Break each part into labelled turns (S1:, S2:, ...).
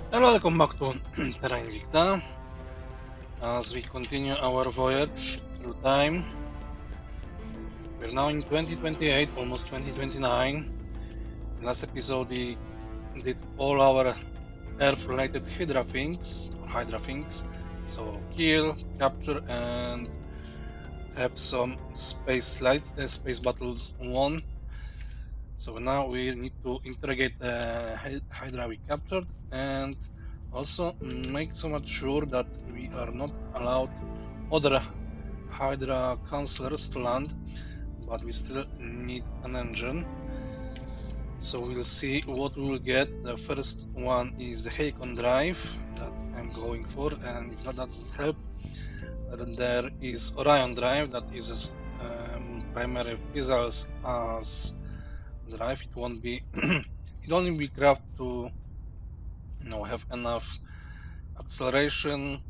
S1: Hello, welcome back to Terra Invicta as we continue our voyage through time. We're now in 2028, almost 2029. In last episode, we did all our Earth-related Hydra things, so kill, capture, and have some space battles won. So now we need to interrogate the Hydra we captured and also make so much sure that we are not allowed other Hydra counselors to land, but we still need an engine. So we'll see what we'll get. The first one is the Helicon drive that I'm going for, and if that doesn't help, then there is Orion drive that uses primary fizzles as drive. It won't be it only be crafted to have enough acceleration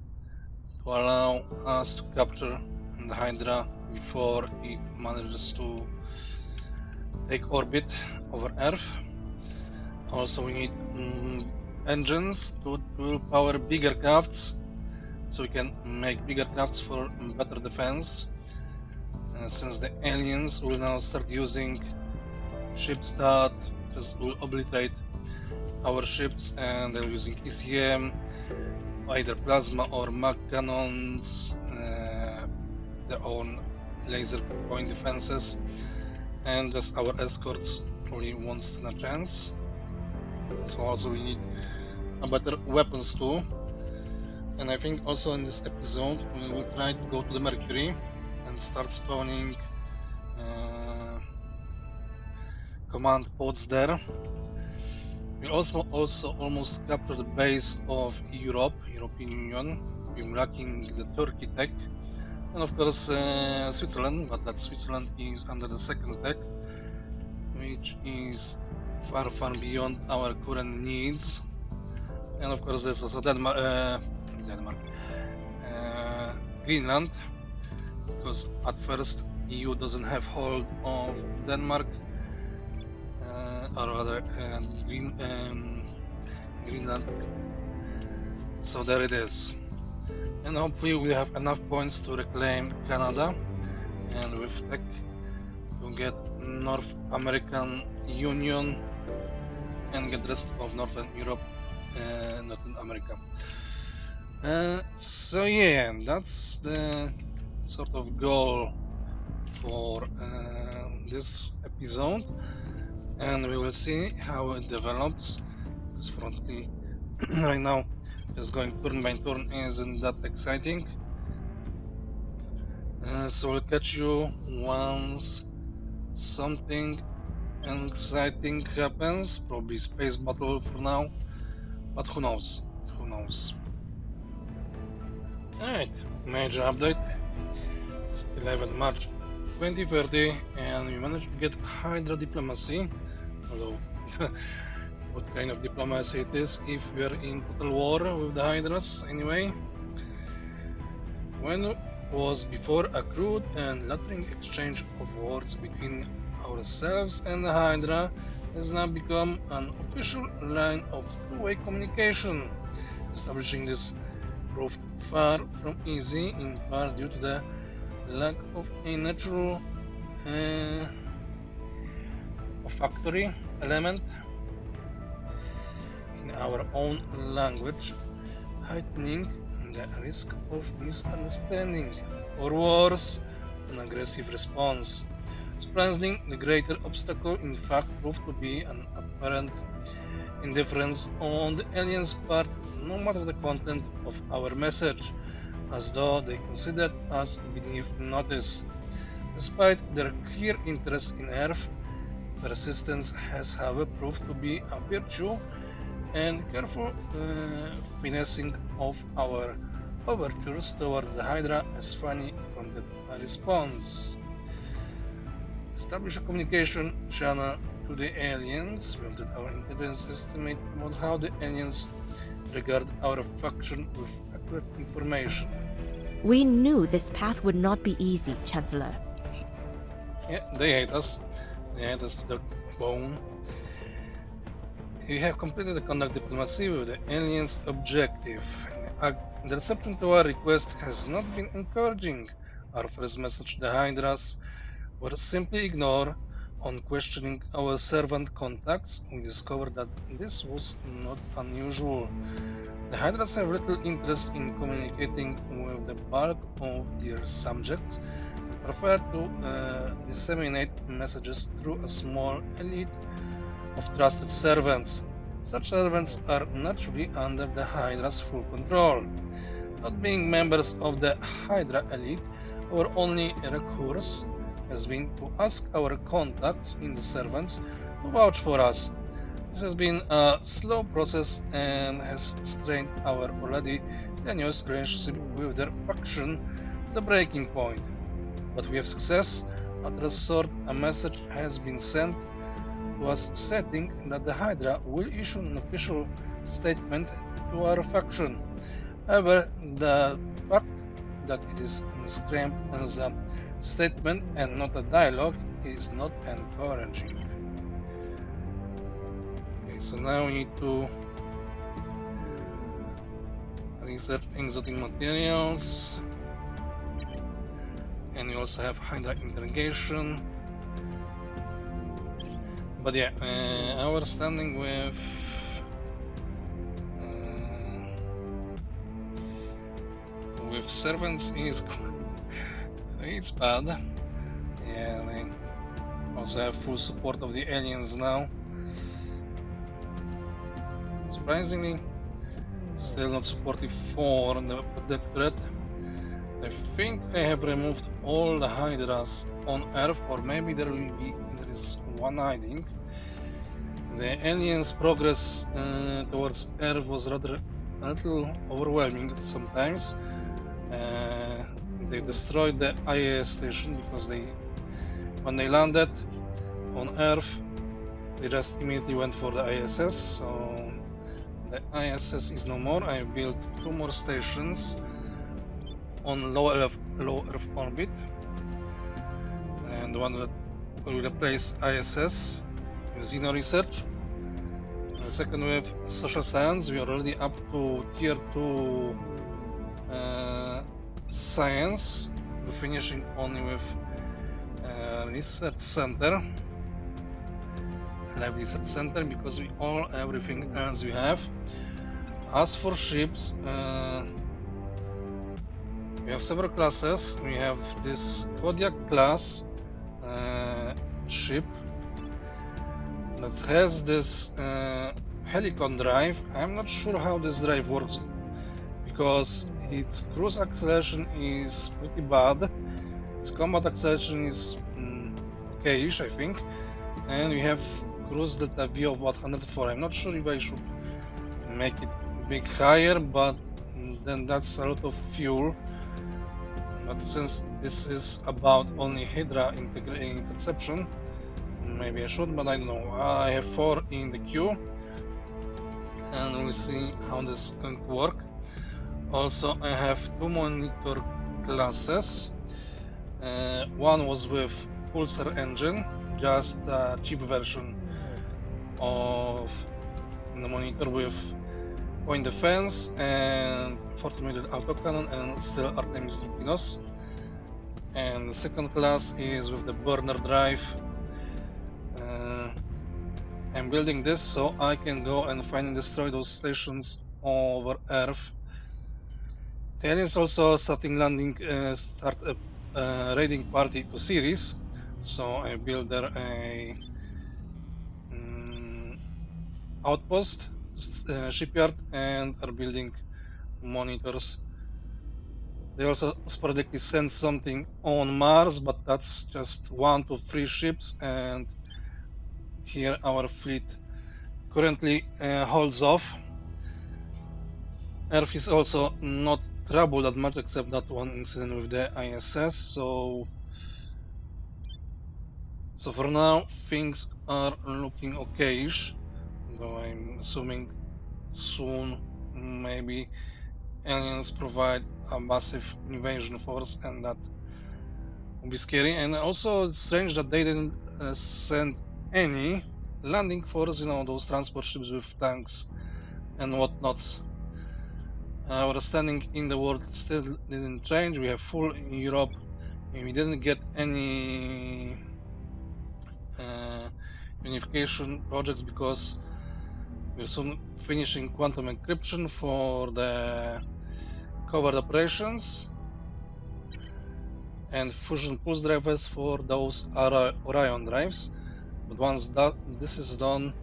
S1: to allow us to capture the Hydra before it manages to take orbit over Earth. Also, we need engines to power bigger crafts, so we can make bigger crafts for better defense. Since the aliens will now start using ships that just will obliterate our ships, and they're using ECM, either plasma or mag cannons, their own laser point defenses, and just our escorts probably won't stand a chance. So also we need a better weapons too. And I think also in this episode we will try to go to the Mercury and start spawning command pods there. We'll also almost capture the base of European Union. We're lacking the Turkey tech, and of course Switzerland, but that Switzerland is under the second tech, which is far beyond our current needs. And of course there's also Greenland, because at first EU doesn't have hold of Denmark, or rather Greenland. So there it is, and hopefully we have enough points to reclaim Canada, and with tech to get North American Union and get the rest of Northern Europe, Northern America. So yeah, that's the sort of goal for this episode, and we will see how it develops. Because frankly, right now, just going turn by turn isn't that exciting. So we'll catch you once something exciting happens. Probably space battle for now, but who knows? Alright, major update. It's 11 March 2030, and we managed to get Hydra diplomacy. Although, what kind of diplomacy it is if we are in total war with the Hydras anyway? When was before a crude and lattering exchange of words between ourselves and the Hydra has now become an official line of two-way communication. Establishing this proved far from easy, in part due to the lack of a natural olfactory element in our own language, heightening the risk of misunderstanding, or worse, an aggressive response. Surprisingly, the greater obstacle in fact proved to be an apparent indifference on the aliens' part, no matter the content of our message, as though they considered us beneath notice. Despite their clear interest in Earth, persistence has, however, proved to be a virtue, and careful finessing of our overtures towards the Hydra has finally prompted a response. Establish a communication channel to the aliens. We wanted our intelligence estimate about how the aliens regard our faction with accurate information.
S2: We knew this path would not be easy, Chancellor.
S1: Yeah, they hate us. They hate us to the bone. You have completed the conduct diplomacy with the aliens' objective. The reception to our request has not been encouraging. Our first message to the Hydras was simply ignore. On questioning our servant contacts, we discovered that this was not unusual. The Hydras have little interest in communicating with the bulk of their subjects and prefer to disseminate messages through a small elite of trusted servants. Such servants are naturally under the Hydra's full control. Not being members of the Hydra elite, our only recourse has been to ask our contacts in the servants to vouch for us. This has been a slow process and has strained our already tenuous relationship with their faction to the breaking point. But we have success. After a sort, a message has been sent to us stating that the Hydra will issue an official statement to our faction. However, the fact that it is described as a statement and not a dialogue is not encouraging. Okay, so now we need to research exotic materials, and we also have Hydra interrogation. But yeah, our standing with servants is it's bad. Yeah, they also have full support of the aliens now. Surprisingly, still not supportive for the threat. I think I have removed all the Hydras on Earth, or maybe there is one hiding. The aliens' progress towards Earth was rather a little overwhelming sometimes. They destroyed the IAS station because when they landed on Earth, they just immediately went for the ISS. So the ISS is no more. I built 2 more stations on low Earth orbit, and the one that will replace ISS with Xeno research. The second with social science. We are already up to tier 2 science. We're finishing only with research center, live research center, because everything else we have. As for ships, we have several classes. We have this Kodiak class ship that has this helicon drive. I'm not sure how this drive works because its cruise acceleration is pretty bad. Its combat acceleration is okayish, I think. And we have cruise delta V of 104. I'm not sure if I should make it a bit higher, but then that's a lot of fuel. But since this is about only Hydra interception, maybe I should, but I don't know. I have 4 in the queue, and we'll see how this is going to work. Also, I have 2 monitor classes. One was with Pulsar engine, just a cheap version of the monitor with point defense and 40mm autocannon and still Artemis Torpedoes. And the second class is with the burner drive. I'm building this so I can go and find and destroy those stations over Earth. The aliens also start a raiding party to Ceres, so I built there a outpost, shipyard, and are building monitors. They also sporadically send something on Mars, but that's just 1 to 3 ships, and here our fleet currently holds off. Earth is also not troubled that much, except that one incident with the ISS, so for now things are looking okayish, though I'm assuming soon maybe aliens provide a massive invasion force, and that will be scary. And also it's strange that they didn't send any landing force, you know, those transport ships with tanks and whatnots. Our standing in the world still didn't change. We have full Europe. We didn't get any unification projects because we're soon finishing quantum encryption for the covert operations and fusion pulse drivers for those Orion drives. But once this is done,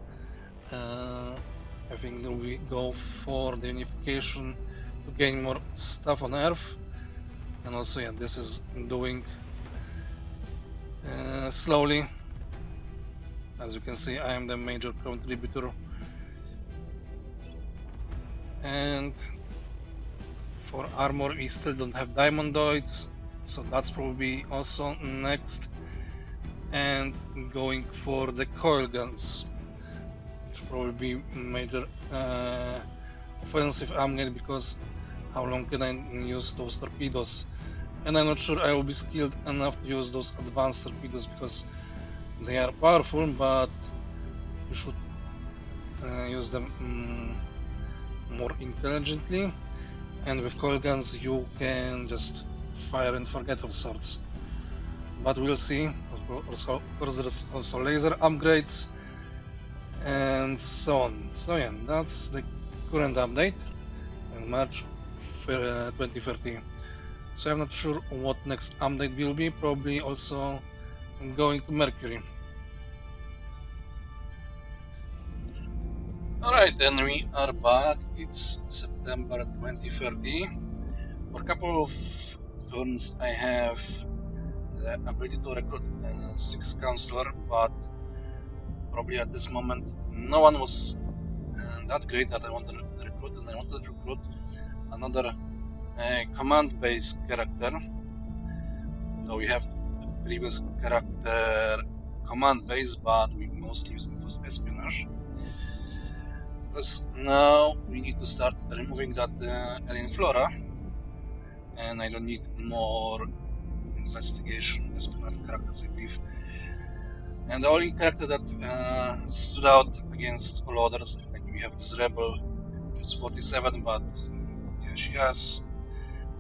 S1: I think we go for the unification to gain more stuff on Earth. And also, yeah, this is doing slowly. As you can see, I am the major contributor. And for armor, we still don't have diamondoids, so that's probably also next. And going for the coil guns, which will probably be major offensive upgrade, because how long can I use those torpedoes? And I'm not sure I will be skilled enough to use those advanced torpedoes because they are powerful, but you should use them more intelligently. And with coil guns you can just fire and forget of sorts. But we'll see. Of course, there's also laser upgrades and so on. So yeah, that's the current update in March 2030. So I'm not sure what next update will be. Probably also going to Mercury. Alright, then we are back. It's September 2030. For a couple of turns I have the ability to recruit 6 counselor, but probably at this moment no one was that great that I wanted to recruit, and I wanted to recruit another command-based character. So we have previous character command-based, but we mostly use it for espionage. Because now we need to start removing that alien flora, and I don't need more investigation espionage characters, I believe. And the only character that stood out against all others, like we have this rebel, who's 47, but yeah, she has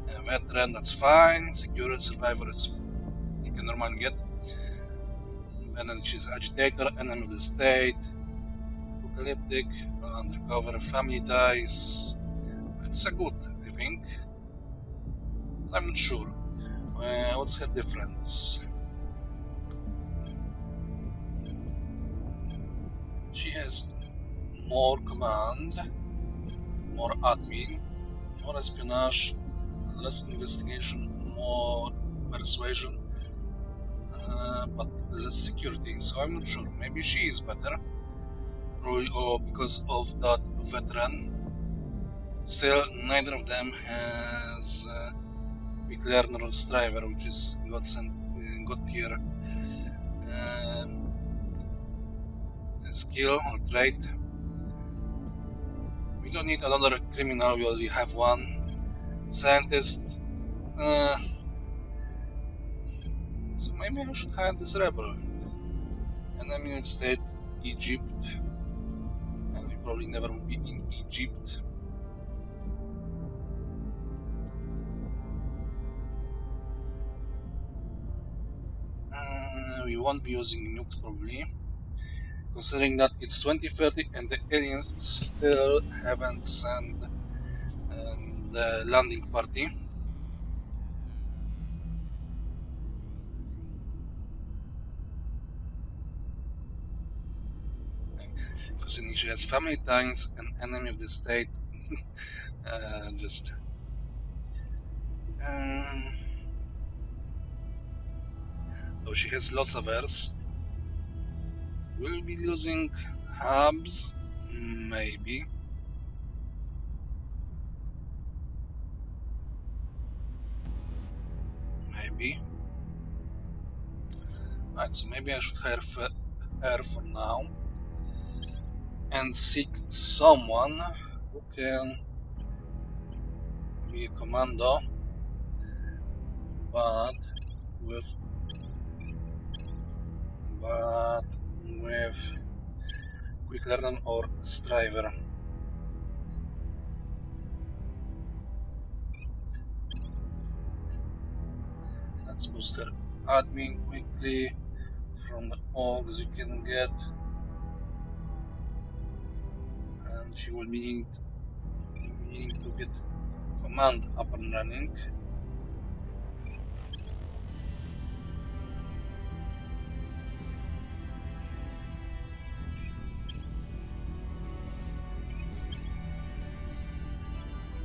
S1: a veteran, that's fine. Security survivor is you can normally get, and then she's agitator, enemy of the state, apocalyptic, undercover, family ties. It's a good, I think. I'm not sure. What's her difference? She has more command, more admin, more espionage, less investigation, more persuasion, but less security. So I'm not sure. Maybe she is better. Probably all because of that veteran. Still, neither of them has weak learner or striver, which is God tier skill or trait. We don't need another criminal, we already have one. Scientist. So maybe I should hire this rebel. Enemy of state, Egypt. And we probably never will be in Egypt. We won't be using nukes probably, considering that it's 2030 and the aliens still haven't sent the landing party. Considering she has family ties and enemy of the state, though she has lots of heirs. We'll be losing hubs, maybe. Right, so maybe I should hire her for now and seek someone who can be a commando, but with quick learner or striver. Let's boost her admin quickly from the orgs we can get, and she will be needing to get command up and running.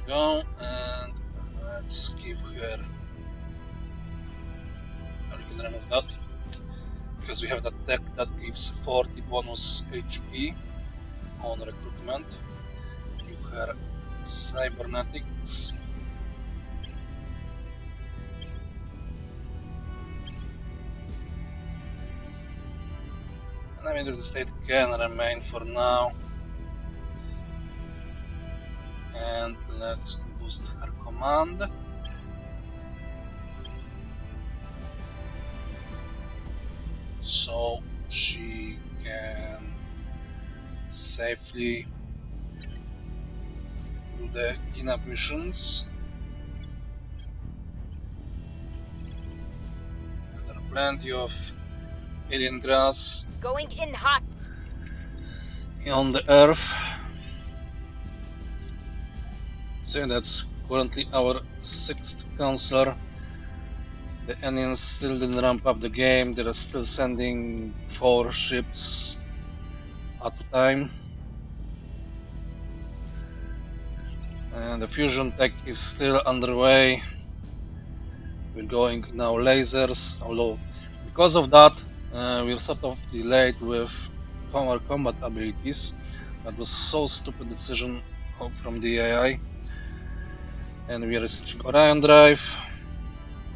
S1: Go, and let's give her. We can remove that because we have that tech that gives 40 bonus HP on recruitment. Give her cybernetics. And I mean, the state can remain for now. And let's boost her command. So she can safely do the cleanup missions. And there are plenty of alien grass
S2: Going in hot.
S1: on the Earth. So that's currently our 6th counselor. The aliens still didn't ramp up the game. They're still sending 4 ships at a time. And the fusion tech is still underway. We're going now lasers, although because of that we're sort of delayed with our combat abilities. That was so stupid decision from the AI. And we are researching Orion Drive,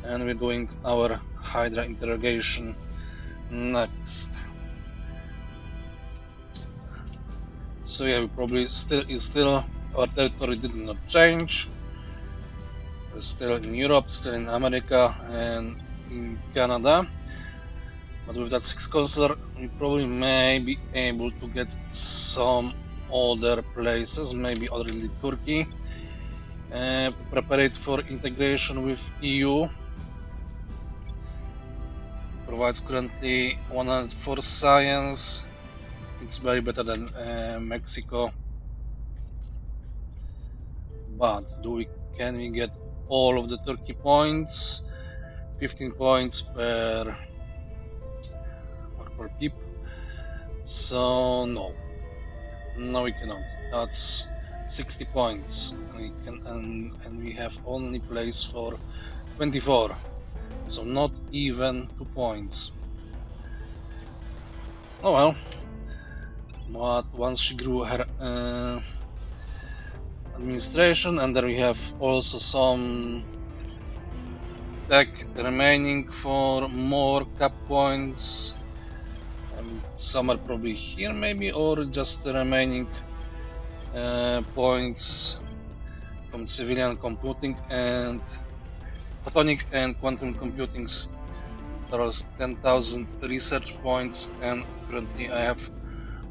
S1: and we're doing our Hydra interrogation next. So yeah, we probably still our territory did not change. We're still in Europe, still in America, and in Canada. But with that 6th consular, we probably may be able to get some other places, maybe already Turkey. Prepare it for integration with EU. Provides currently 104 science. It's very better than Mexico. But can we get all of the Turkey points? 15 points per pip. So no, we cannot. That's 60 points. We can and we have only place for 24. So not even 2 points. Oh well. But once she grew her administration, and then we have also some tech remaining for more cap points. Some are probably here maybe, or just the remaining points from civilian computing and photonic and quantum computing. There was 10,000 research points, and currently I have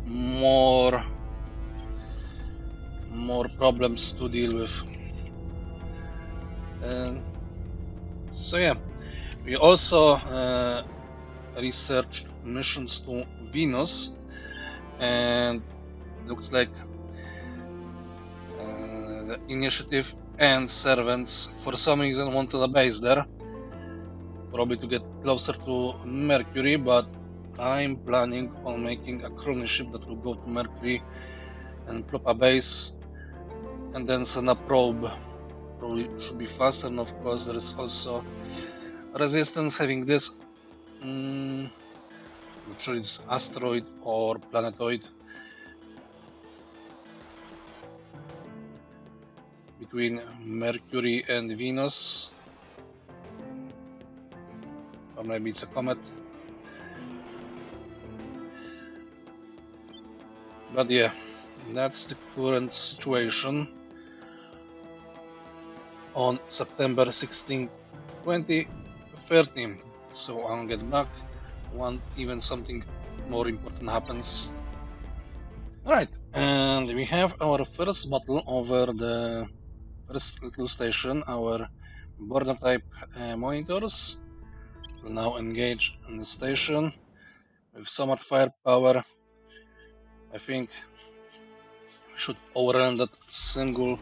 S1: more problems to deal with. So yeah, we also researched missions to Venus, and looks like the initiative and servants for some reason wanted a base there, probably to get closer to Mercury, but I'm planning on making a colony ship that will go to Mercury and plop a base and then send a probe. Probably should be faster, and of course there is also resistance having this I'm not sure it's asteroid or planetoid between Mercury and Venus, or maybe it's a comet. But yeah, that's the current situation on September 16, 2013. So I'll get back when even something more important happens. Alright, and we have our first battle over the first little station, our border type monitors. Will now engage on the station with so much firepower. I think we should overrun that single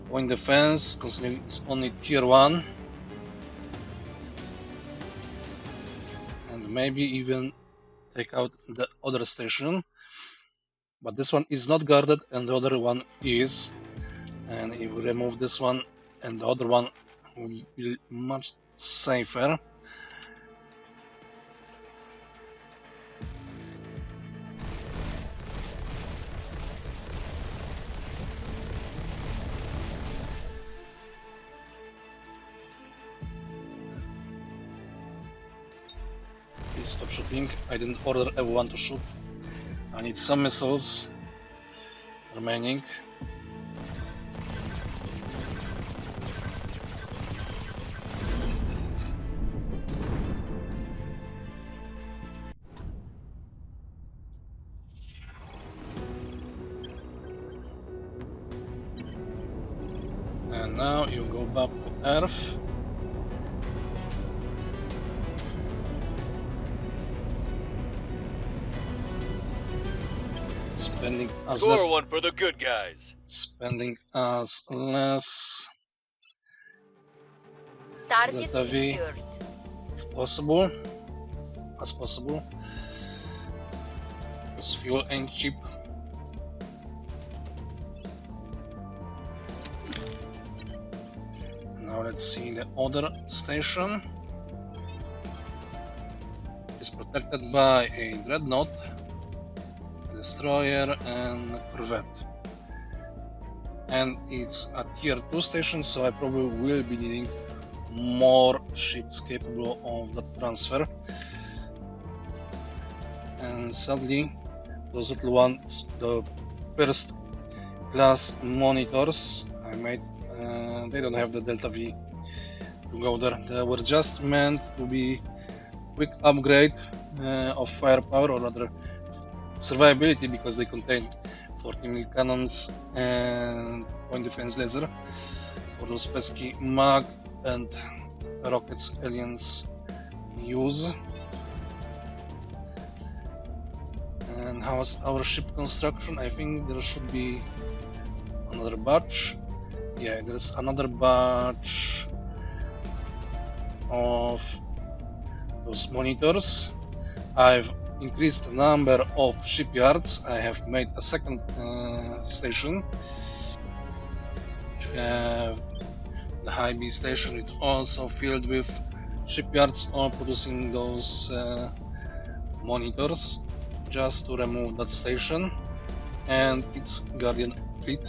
S1: point defense, considering it's only tier 1. And maybe even take out the other station. But this one is not guarded and the other one is. And if we remove this one and the other one will be much safer. Please stop shooting. I didn't order everyone to shoot. I need some missiles remaining. And now you go back to Earth. Spending as
S3: Score
S1: less.
S3: one for the good guys.
S1: Spending as less
S4: Target
S1: Delta V
S4: secured.
S1: if possible, as possible. Because fuel ain't cheap. Now let's see the other station. It's protected by a dreadnought, destroyer, and corvette. And it's a tier 2 station, so I probably will be needing more ships capable of that transfer. And sadly, those little ones, the first class monitors I made, they don't have the Delta V to go there. They were just meant to be quick upgrade of firepower, or rather survivability, because they contain 40 mil cannons and point defense laser for those pesky mag and rockets aliens use. And how's our ship construction? I think there should be another batch. Yeah, there's another batch of those monitors. I've increased the number of shipyards. I have made a second station. We have the high B station. It's also filled with shipyards all producing those monitors, just to remove that station and its Guardian fleet.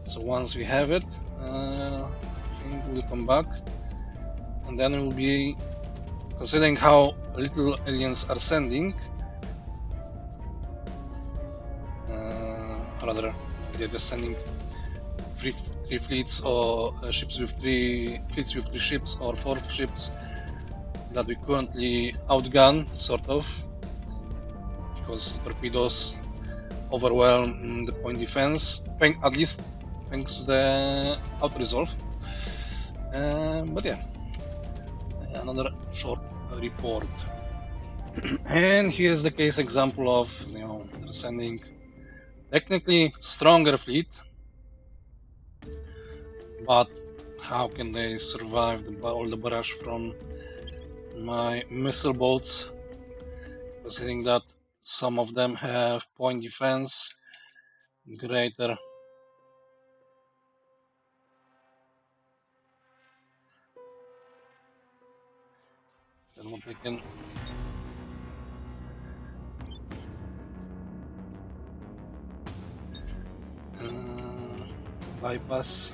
S1: So once we have it, I think we'll come back, and then we'll be considering how little aliens are sending. Rather, they're just sending three fleets, or ships with three fleets with 3 ships, or 4 ships that we currently outgun, sort of, because torpedoes overwhelm the point defense, at least thanks to the auto resolve. But yeah, another short report. And here's the case example of, they're sending technically stronger fleet, but how can they survive all the barrage from my missile boats, considering that some of them have point defense greater than what they can bypass.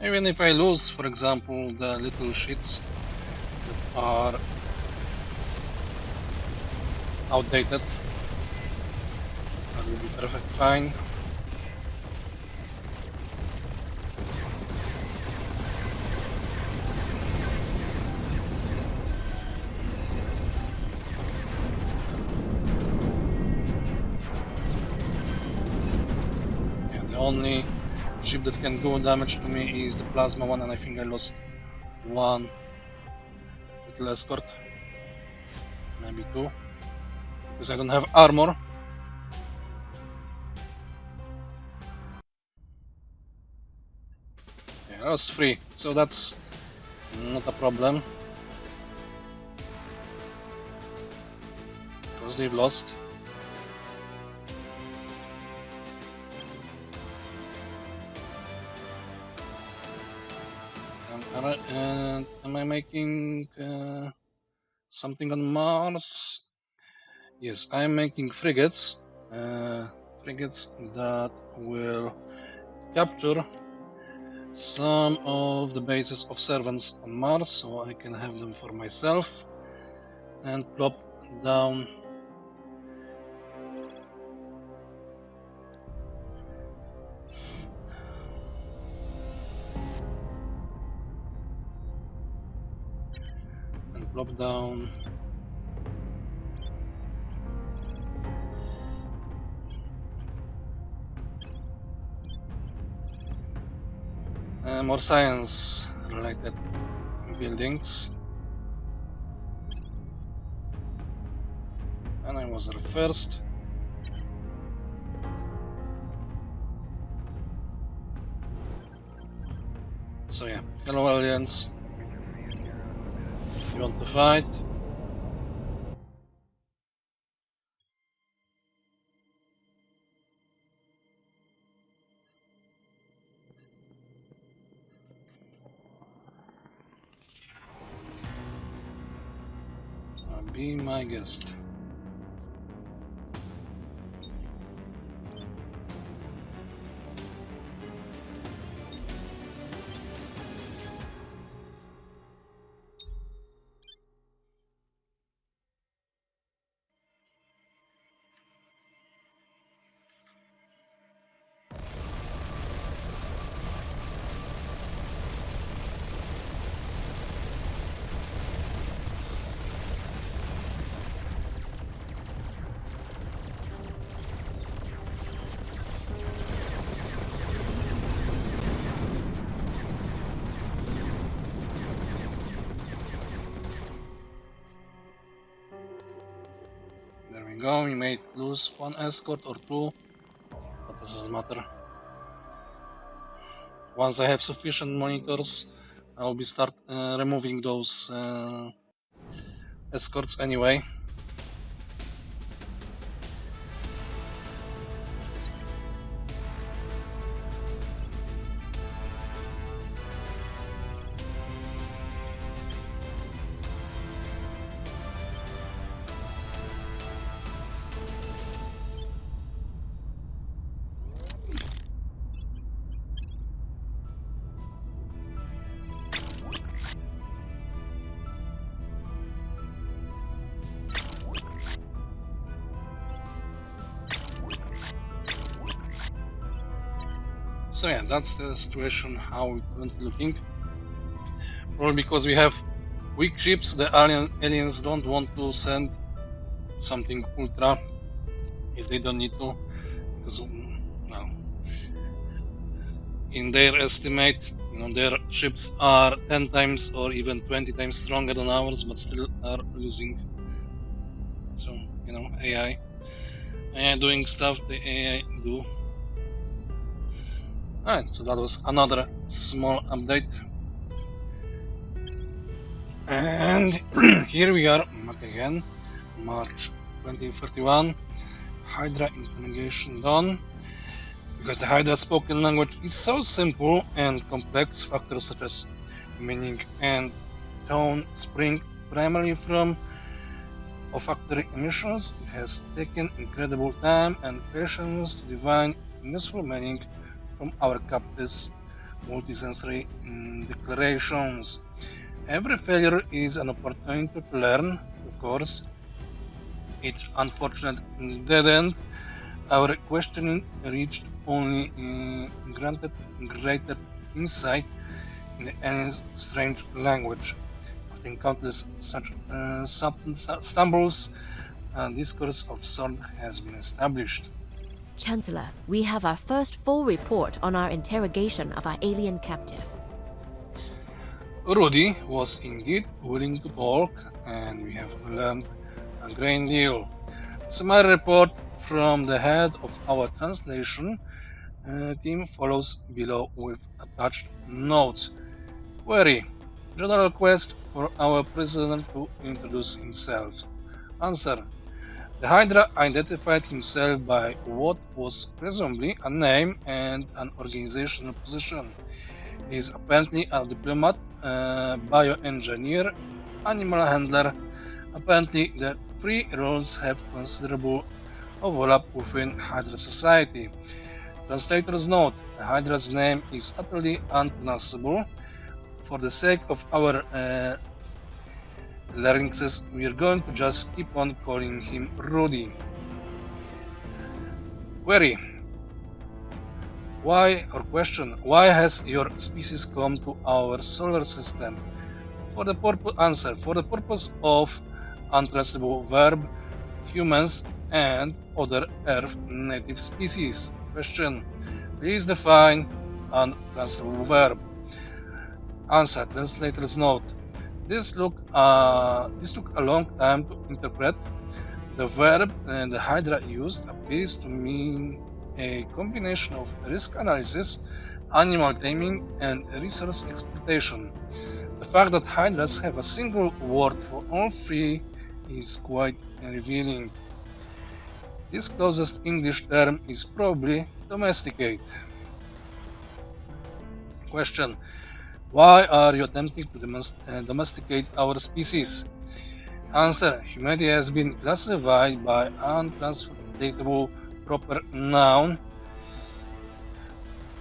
S1: Even if I lose, for example, the little shits that are outdated, that will be perfect fine. Yeah, the only ship that can do damage to me is the plasma one, and I think I lost one little escort, maybe two, because I don't have armor. Yeah, I lost three, so that's not a problem, because they've lost. And am I making something on Mars? Yes, I'm making frigates. Frigates that will capture some of the bases of servants on Mars, so I can have them for myself and plop down more science related buildings. And I was there first. So yeah, hello aliens. You want to fight? Be my guest. There we go, we may lose one escort or two, but this doesn't matter. Once I have sufficient monitors, I'll be start removing those escorts anyway. So yeah, that's the situation, how it's currently looking. Probably because we have weak ships, the aliens don't want to send something ultra if they don't need to, because well, in their estimate, their ships are 10 times or even 20 times stronger than ours, but still are losing. So, AI doing stuff the AI do. Alright, so that was another small update. And here we are back again, March 2031, Hydra interrogation done. Because the Hydra spoken language is so simple and complex, factors such as meaning and tone spring primarily from olfactory emissions. It has taken incredible time and patience to divine useful meaning from our captives multisensory declarations. Every failure is an opportunity to learn, of course. Each unfortunate dead end, our questioning reached only granted greater insight in any strange language. After countless such stumbles, a discourse of sort has been established.
S2: Chancellor, we have our first full report on our interrogation of our alien captive.
S1: Rudy was indeed willing to talk, and we have learned a great deal. Summary report from the head of our translation team follows below with attached notes. Query: general request for our prisoner to introduce himself. Answer: the Hydra identified himself by what was presumably a name and an organizational position. He is apparently a diplomat, bioengineer, animal handler. Apparently, the three roles have considerable overlap within Hydra society. Translator's note: the Hydra's name is utterly unpronounceable. For the sake of our larynxes, we are going to just keep on calling him Rudy. Query: why has your species come to our solar system? For the purpose of untraceable verb, humans, and other Earth native species. Question: please define untraceable verb. Answer: translator's note. This took a long time to interpret. The verb the Hydra used appears to mean a combination of risk analysis, animal taming, and resource exploitation. The fact that Hydras have a single word for all three is quite revealing. This closest English term is probably domesticate. Question: why are you attempting to domesticate our species? Answer: humanity has been classified by untranslatable proper noun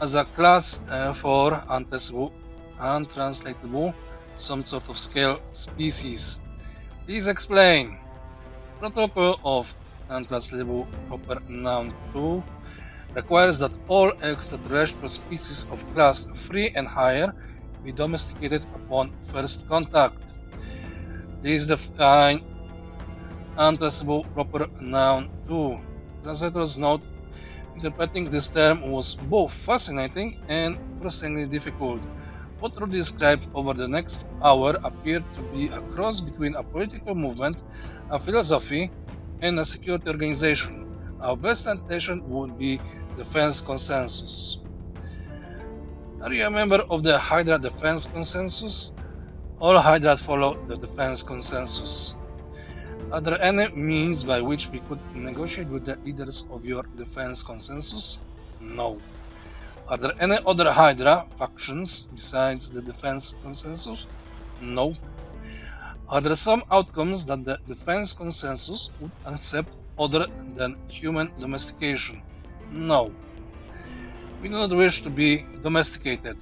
S1: as a class for untranslatable some sort of scale species. Please explain. Protocol of untranslatable proper noun 2 requires that all extraterrestrial species of class 3 and higher be domesticated upon first contact. Please define untraceable proper noun 2. Translator's note: interpreting this term was both fascinating and frustratingly difficult. What Rudy described over the next hour appeared to be a cross between a political movement, a philosophy, and a security organization. Our best translation would be Defense Consensus. Are you a member of the Hydra Defense Consensus? All Hydras follow the Defense Consensus. Are there any means by which we could negotiate with the leaders of your Defense Consensus? No. Are there any other Hydra factions besides the Defense Consensus? No. Are there some outcomes that the Defense Consensus would accept other than human domestication? No. We do not wish to be domesticated.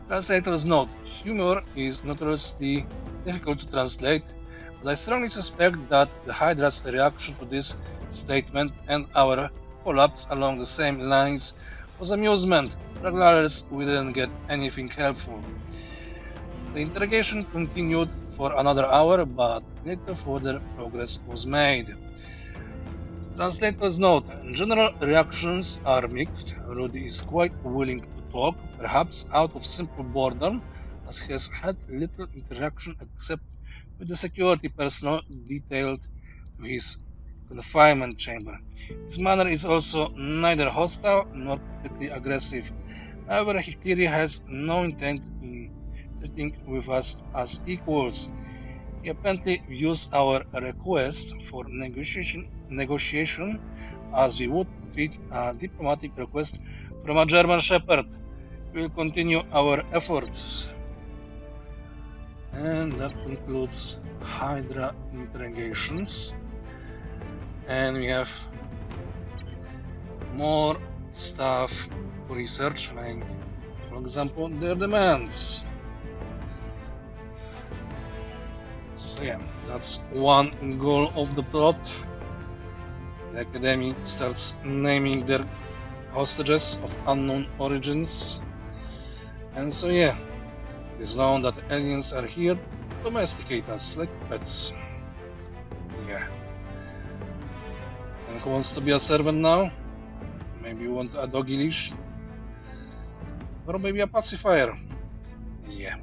S1: Translator's note: humor is notoriously difficult to translate, but I strongly suspect that the Hydra's reaction to this statement and our collapse along the same lines was amusement. Regardless, we didn't get anything helpful. The interrogation continued for another hour, but little further progress was made. Translator's note: general reactions are mixed. Rudy is quite willing to talk, perhaps out of simple boredom, as he has had little interaction except with the security personnel detailed to his confinement chamber. His manner is also neither hostile nor particularly aggressive. However, he clearly has no intent in treating with us as equals. He apparently views our requests for negotiation as we would treat a diplomatic request from a German Shepherd. We will continue our efforts. And that concludes Hydra interrogations. And we have more stuff to research, like for example, their demands. So yeah, that's one goal of the plot. The Academy starts naming their hostages of unknown origins. And so yeah, it is known that aliens are here to domesticate us like pets. Yeah. And who wants to be a servant now? Maybe you want a doggy leash? Or maybe a pacifier? Yeah.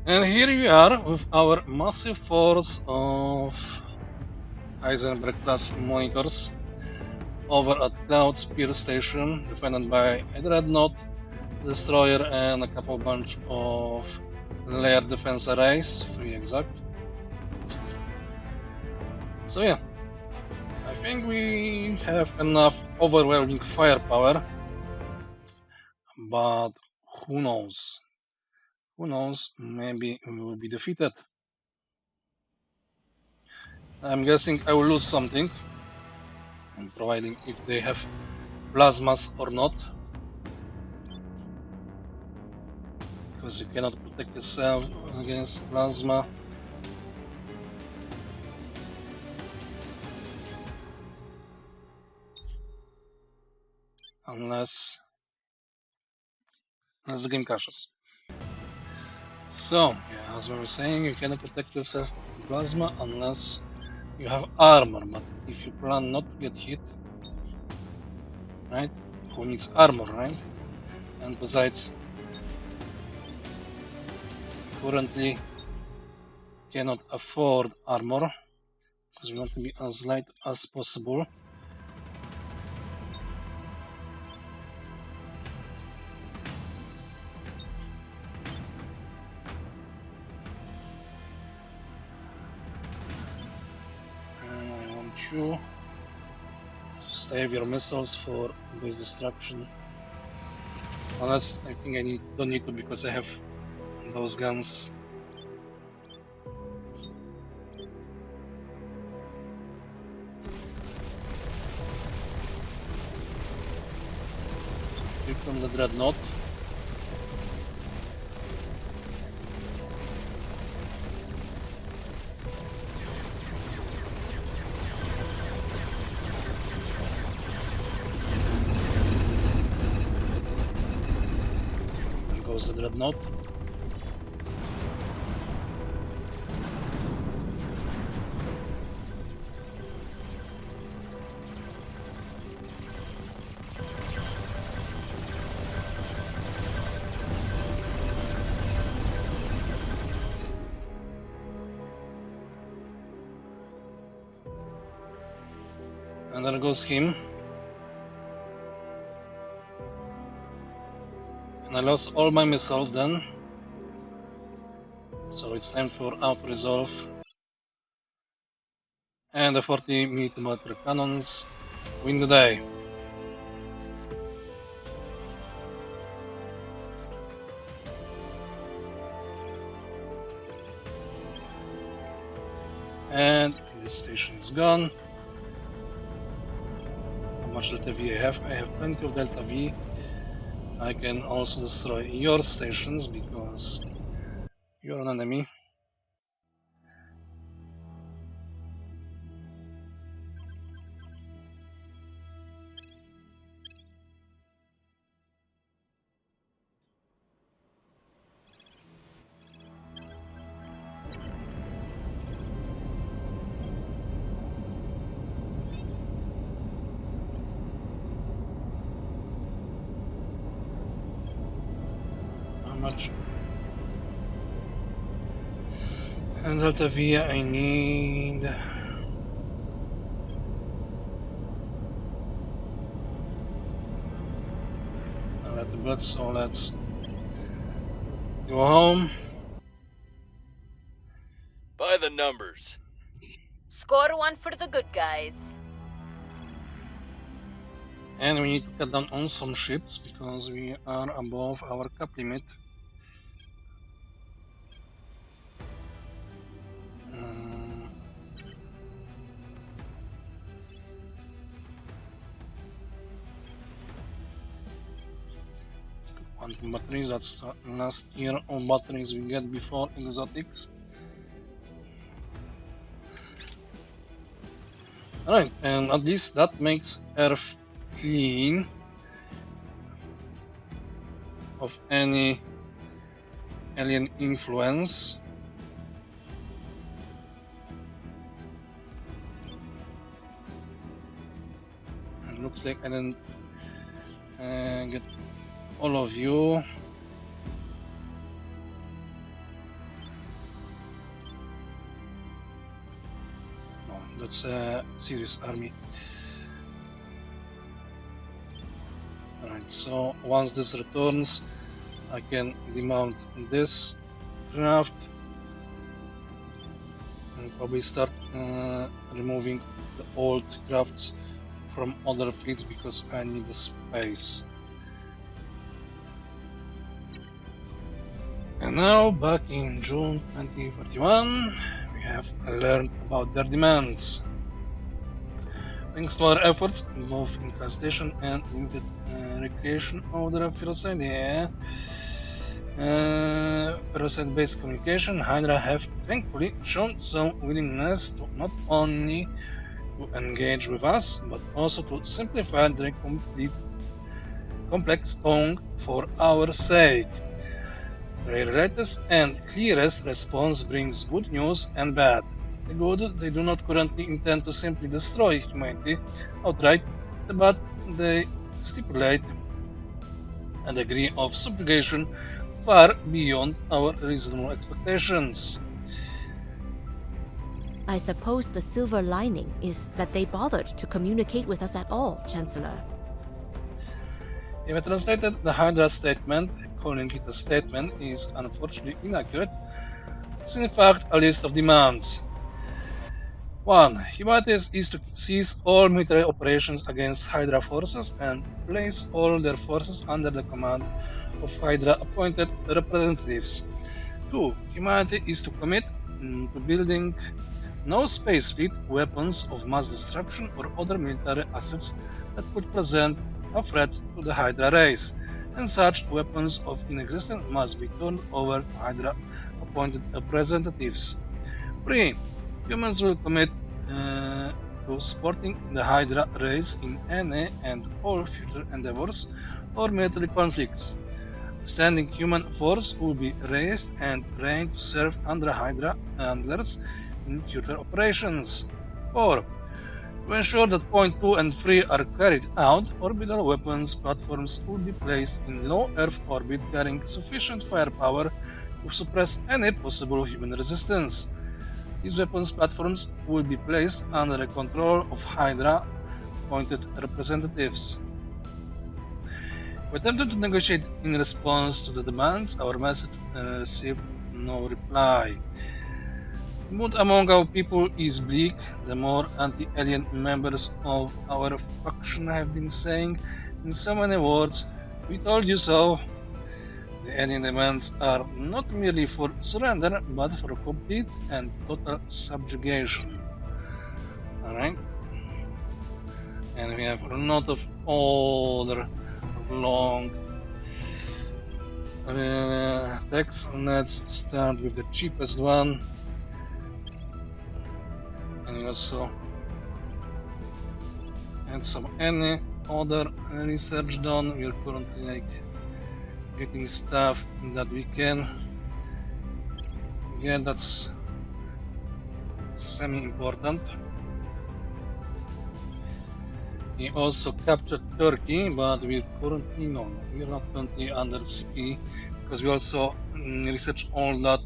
S1: And here we are with our massive force of Heisenberg class monitors over at Cloud Spear Station, defended by a dreadnought, destroyer, and a couple bunch of layer defense arrays, 3 exact. So yeah, I think we have enough overwhelming firepower, but who knows? Who knows, maybe we will be defeated. I'm guessing I will lose something, and providing if they have plasmas or not, because you cannot protect yourself against plasma. Unless the game crashes. So, yeah, as we were saying, you cannot protect yourself from plasma unless you have armor, but if you plan not to get hit, right? Who needs armor, right? And besides, currently cannot afford armor because we want to be as light as possible. And I want you to save your missiles for base destruction. Unless I think I don't need to because I have those guns. So here comes the dreadnought. There goes the dreadnought. And there goes him. And I lost all my missiles then. So it's time for auto-resolve. And the 40mm cannons win the day. And this station is gone. How much Delta V I have? I have plenty of Delta V. I can also destroy your stations because you're an enemy. How much? And Delta V I need. So let's go home.
S3: By the numbers.
S4: Score one for the good guys.
S1: And we need to cut down on some ships because we are above our cap limit. Quantum batteries, that's the last tier of batteries we get before exotics. Alright, and at least that makes Earth clean of any alien influence. And looks like I didn't get all of you. No, that's a serious army. Alright, so once this returns, I can demount this craft and probably start removing the old crafts from other fleets because I need the space. And now, back in June 2041, we have learned about their demands. Thanks to our efforts, both in translation and in the recreation of the Ferocide, Ferocide-based communication, Hydra have thankfully shown some willingness to not only to engage with us, but also to simplify their complex tongue for our sake. Their latest and clearest response brings good news and bad. The good, they do not currently intend to simply destroy humanity outright, but they stipulate a degree of subjugation far beyond our reasonable expectations.
S2: I suppose the silver lining is that they bothered to communicate with us at all, Chancellor.
S1: If I translated the Hydra statement, calling it a statement is unfortunately inaccurate. It's in fact a list of demands. 1. Humanity is to cease all military operations against Hydra forces and place all their forces under the command of Hydra-appointed representatives. 2. Humanity is to commit to building no space fleet, weapons of mass destruction, or other military assets that could present a threat to the Hydra race, and such weapons of inexistence must be turned over to Hydra-appointed representatives. 3. Humans will commit to supporting the Hydra race in any and all future endeavors or military conflicts. The standing human force will be raised and trained to serve under Hydra handlers in future operations. 4. To ensure that Point 2 and 3 are carried out, orbital weapons platforms will be placed in low Earth orbit carrying sufficient firepower to suppress any possible human resistance. These weapons platforms will be placed under the control of Hydra-appointed representatives. We attempted to negotiate in response to the demands. Our message received no reply. The mood among our people is bleak. The more anti-alien members of our faction have been saying in so many words, "We told you so." The alien demands are not merely for surrender, but for complete and total subjugation. Alright. And we have a lot of other long text. Let's start with the cheapest one. And we also had some any other research done. We are currently getting stuff that we can get that's semi-important. We also captured Turkey, but we're currently we're not currently under CP because we also research all that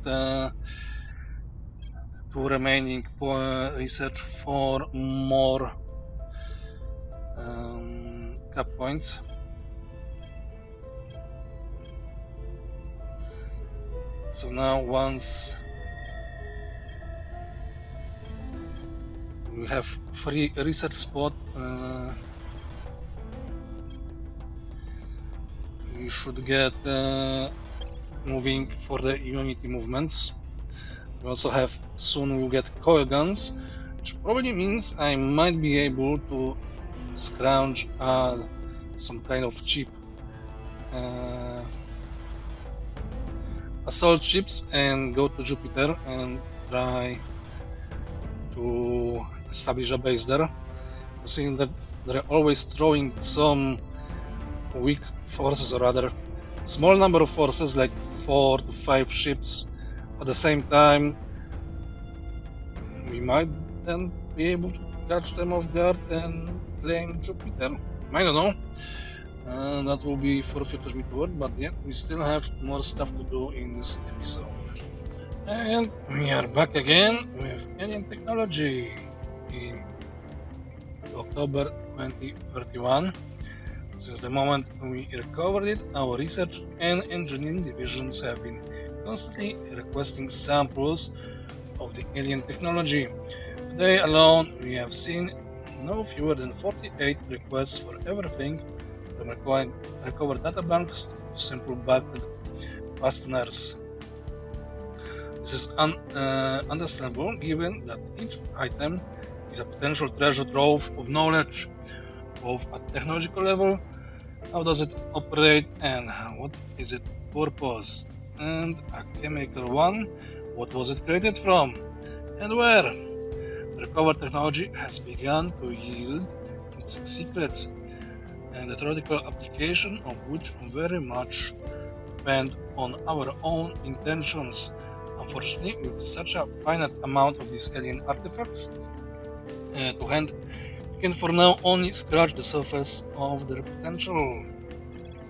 S1: two remaining research for more cap points. So now once we have free research spot, we should get moving for the unity movements. We also have soon we'll get coil guns, which probably means I might be able to scrounge some kind of cheap assault ships and go to Jupiter and try to establish a base there. Seeing that they're always throwing some weak forces, or rather small number of forces, like 4 to 5 ships at the same time, we might then be able to catch them off guard and claim Jupiter. I don't know. That will be for future me to work, but yet we still have more stuff to do in this episode. And we are back again with alien technology in October 2031. Since the moment we recovered it, our research and engineering divisions have been constantly requesting samples of the alien technology. Today alone, we have seen no fewer than 48 requests for everything from recovered databanks to simple bucket fasteners. This is understandable given that each item is a potential treasure trove of knowledge, both at technological level, how does it operate and what is its purpose, and a chemical one, what was it created from and where. The recovered technology has begun to yield its secrets, and the theoretical application of which very much depend on our own intentions. Unfortunately, with such a finite amount of these alien artifacts to hand, we can for now only scratch the surface of their potential.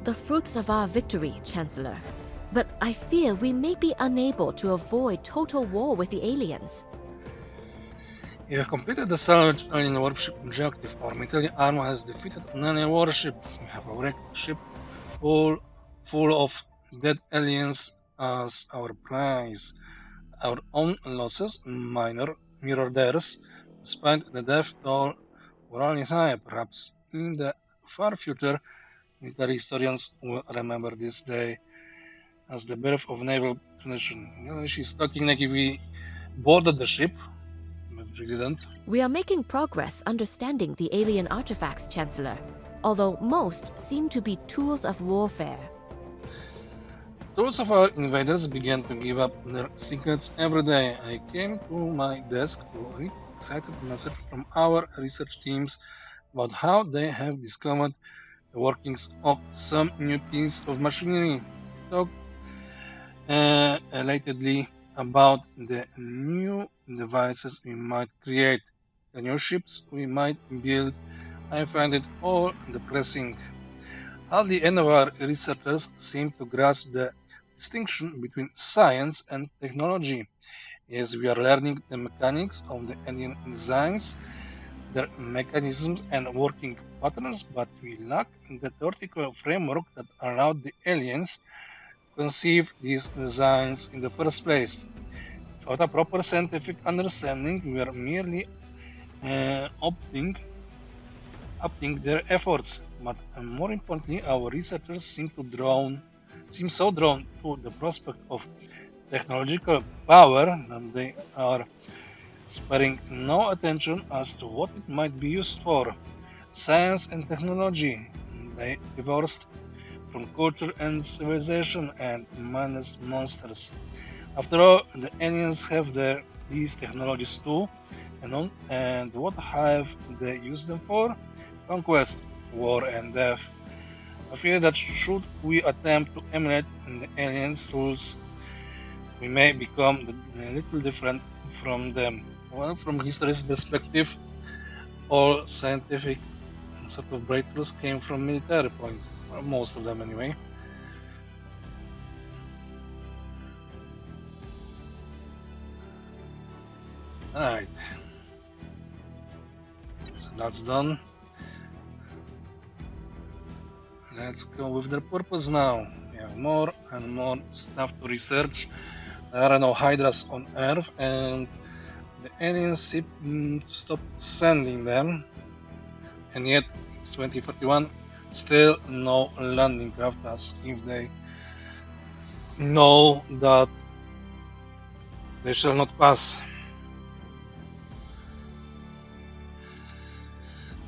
S2: The fruits of our victory, Chancellor. But I fear we may be unable to avoid total war with the aliens.
S1: You have completed the salvage alien warship objective. Our military armor has defeated an alien warship. We have a wrecked ship full of dead aliens as our prize. Our own losses mirror theirs, despite the death toll morally high. Perhaps in the far future, military historians will remember this day as the birth of naval tradition. You know, she's talking like if we boarded the ship, but we didn't.
S2: We are making progress understanding the alien artifacts, Chancellor, although most seem to be tools of warfare.
S1: Tools of our invaders began to give up their secrets every day. I came to my desk to read an excited message from our research teams about how they have discovered the workings of some new piece of machinery. We talked elatedly about the new devices we might create, the new ships we might build. I find it all depressing. Hardly any of our researchers seem to grasp the distinction between science and technology. Yes, we are learning the mechanics of the alien designs, their mechanisms and working patterns, but we lack the theoretical framework that allowed the aliens to conceive these designs in the first place. Without a proper scientific understanding, we are merely opting their efforts. But more importantly, our researchers seem so drawn to the prospect of technological power that they are sparing no attention as to what it might be used for. Science and technology, they divorced from culture and civilization and mindless monsters. After all, the aliens have these technologies too, and what have they used them for? Conquest, war and death. I fear that should we attempt to emulate the aliens' rules, we may become a little different from them. Well, from history's perspective, all scientific sort of breakthroughs came from military point, or most of them anyway. Alright, so that's done. Let's go with their purpose now. We have more and more stuff to research. There are no hydras on Earth, and the aliens seem to stop sending them. And yet, it's 2041, still no landing craft, as if they know that they shall not pass.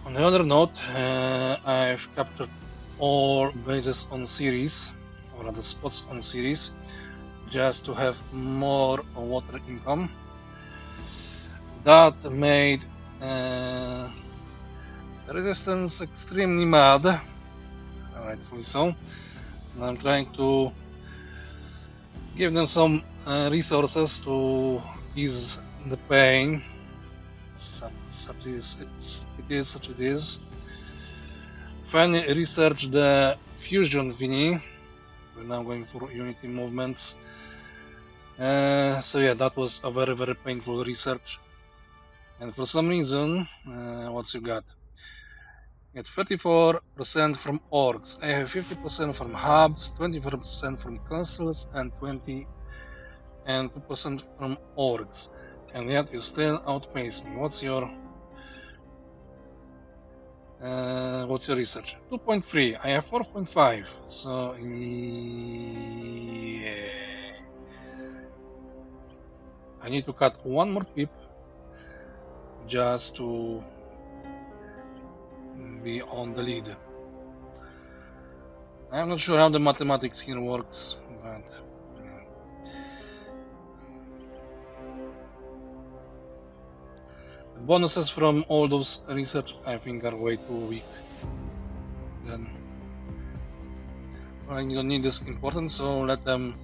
S1: On the other note, I've captured all bases on Ceres, or other spots on Ceres, just to have more water income. That made the resistance extremely mad, rightfully so. And I'm trying to give them some resources to ease the pain. Such it is. Finally research the fusion thingy. We're now going for unity movements. So yeah, that was a very, very painful research. And for some reason, what's you got? You get 34% from orgs. I have 50% from hubs, 24% from castles, and 2% from orgs. And yet you still outpace me. What's your research? 2.3. I have 4.5. So yeah, I need to cut one more pip just to be on the lead. I'm not sure how the mathematics here works, but yeah. The bonuses from all those research I think are way too weak. Then I don't need this important, so let them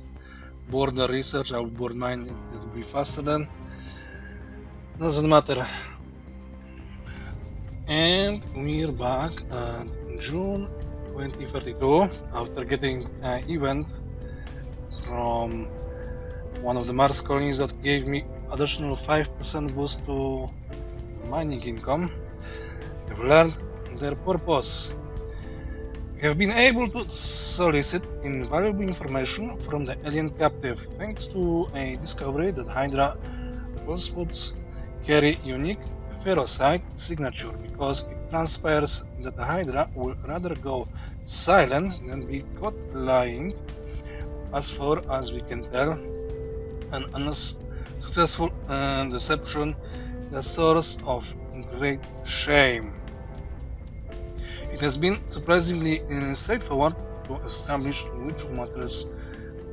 S1: board the research. I'll board mine, it'll be faster then. Doesn't matter. And we're back at June 2032 after getting an event from one of the Mars colonies that gave me additional 5% boost to mining income. I've learned their purpose. We have been able to solicit invaluable information from the alien captive thanks to a discovery that Hydra falsehoods carry unique ferrocite signature, because it transpires that the Hydra will rather go silent than be caught lying. As far as we can tell, an unsuccessful deception, the source of great shame. It has been surprisingly straightforward to establish which matters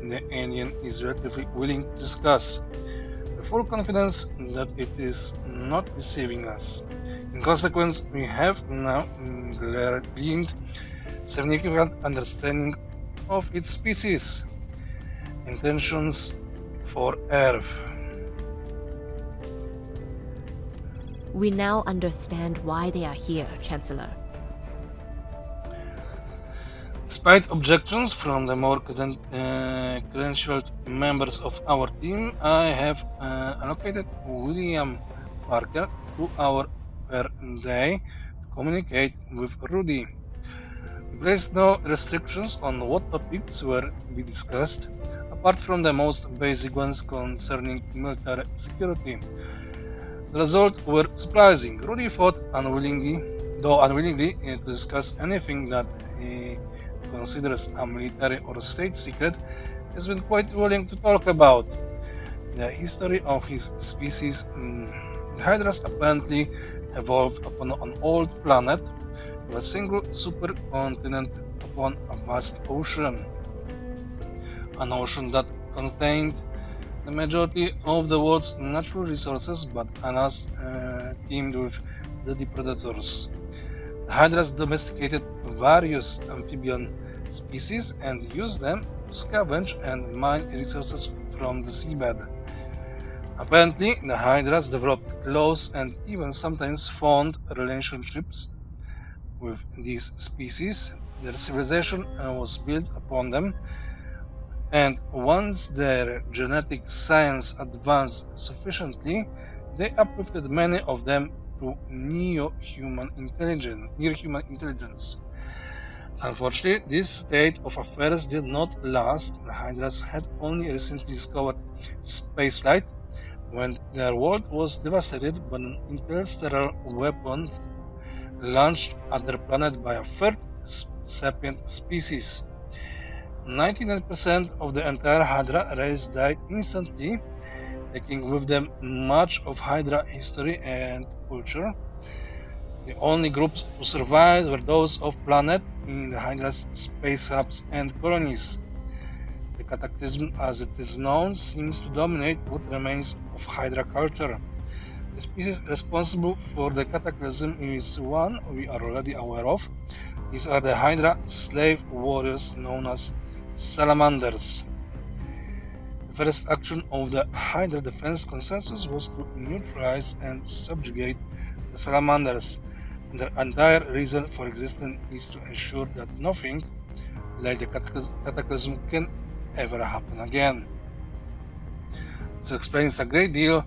S1: the alien is relatively willing to discuss, with full confidence that it is not deceiving us. In consequence, we have now gleaned significant understanding of its species intentions for Earth.
S2: We now understand why they are here, Chancellor.
S1: Despite objections from the more credentialed members of our team, I have allocated William Parker 2 hours per day to communicate with Rudy. We placed no restrictions on what topics were to be discussed, apart from the most basic ones concerning military security. The results were surprising. Rudy fought unwillingly, to discuss anything that he considers a military or state secret. Has been quite willing to talk about the history of his species. The Hydras apparently evolved upon an old planet with a single supercontinent upon a vast ocean. An ocean that contained the majority of the world's natural resources, but alas, teemed with deadly predators. The Hydras domesticated various amphibian species and used them to scavenge and mine resources from the seabed. Apparently, the Hydras developed close and even sometimes fond relationships with these species. Their civilization was built upon them, and once their genetic science advanced sufficiently, they uplifted many of them to near-human intelligence. Unfortunately, this state of affairs did not last. The Hydras had only recently discovered spaceflight when their world was devastated by an interstellar weapon launched at their planet by a third sapient species. 99% of the entire Hydra race died instantly, taking with them much of Hydra history and culture. The only groups who survived were those of planet in the Hydra's space hubs and colonies. The cataclysm, as it is known, seems to dominate what remains of Hydra culture. The species responsible for the cataclysm is one we are already aware of. These are the Hydra slave warriors known as salamanders. The first action of the Hydra defense consensus was to neutralize and subjugate the salamanders, and their entire reason for existence is to ensure that nothing like the cataclysm can ever happen again. This explains a great deal.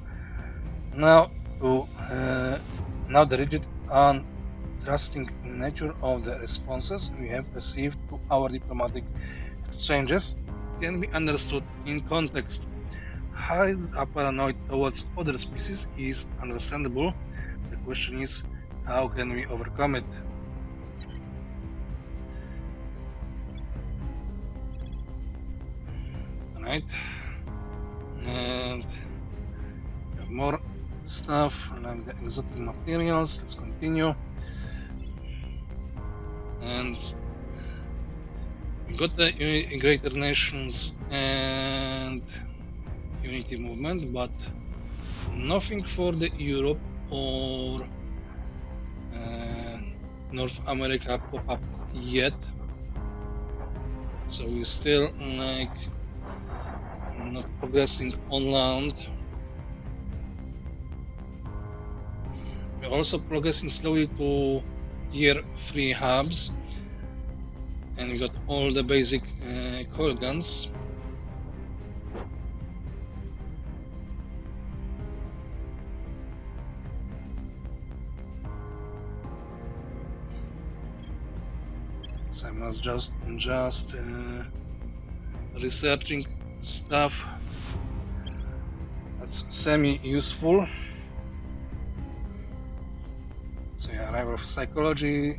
S1: Now the rigid and trusting nature of the responses we have received to our diplomatic exchanges can be understood in context. Hydra paranoid towards other species is understandable. The question is, how can we overcome it? Alright, and we have more stuff like the exotic materials. Let's continue. And we got the Greater Nations and Unity movement, but nothing for the Europe or North America pop up yet. So we're still not progressing on land. We're also progressing slowly to tier 3 hubs, and we got all the basic coil guns. So I'm not just researching stuff that's semi-useful. So yeah, arrival of psychology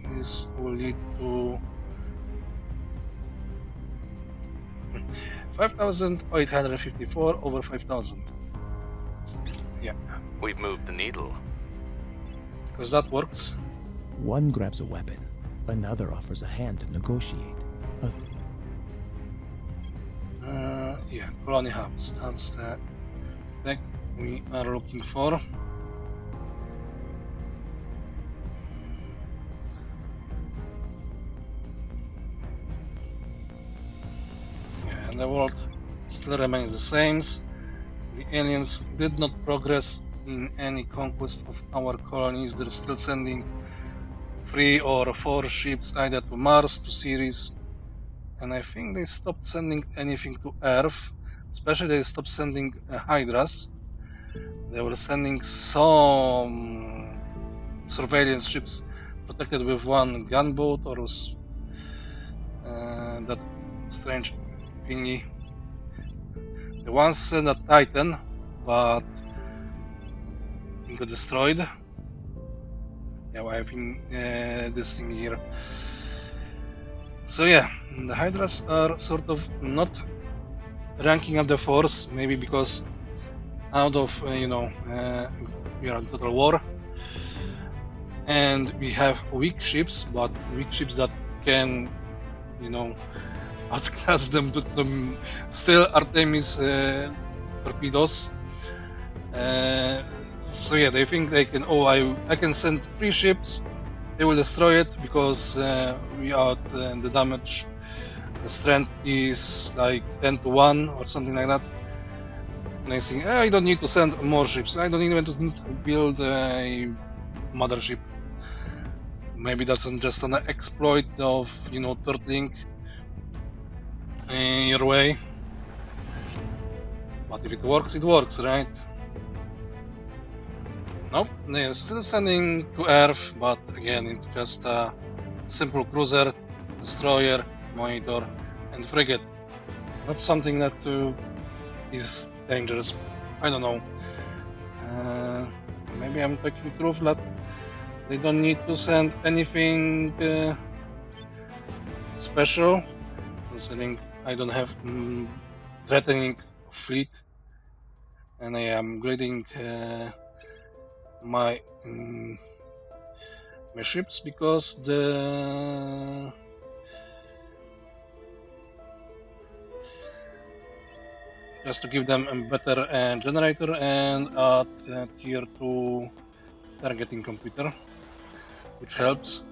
S1: will lead to 5,854 over 5,000. Yeah.
S3: We've moved the needle.
S1: Because that works.
S5: One grabs a weapon, another offers a hand to negotiate.
S1: Yeah, colony hubs. That's the tech we are looking for. Yeah, and the world still remains the same. The aliens did not progress in any conquest of our colonies. They're still sending 3 or 4 ships either to Mars, to Ceres, and I think they stopped sending anything to Earth. Especially they stopped sending Hydras. They were sending some surveillance ships protected with one gunboat or that strange thingy. They once sent a Titan, but it got destroyed. Yeah, I think this thing here. So yeah, the Hydras are sort of not ranking up the force, maybe because out of we are in total war, and we have weak ships, but weak ships that can outclass them to still Artemis torpedoes. So yeah, they think they can. Oh, I can send 3 ships. They will destroy it because we out the damage. The strength is like 10 to 1 or something like that. And I think I don't need to send more ships. I don't even need to build a mothership. Maybe that's just an exploit of turtling your way. But if it works, right? Nope, they're still sending to Earth, but again, it's just a simple cruiser, destroyer, monitor, and frigate. Not something that is dangerous. I don't know. Maybe I'm talking truth that they don't need to send anything special, considering I don't have threatening fleet, and I am grading my ships because just to give them a better generator and add tier 2 targeting computer, which helps.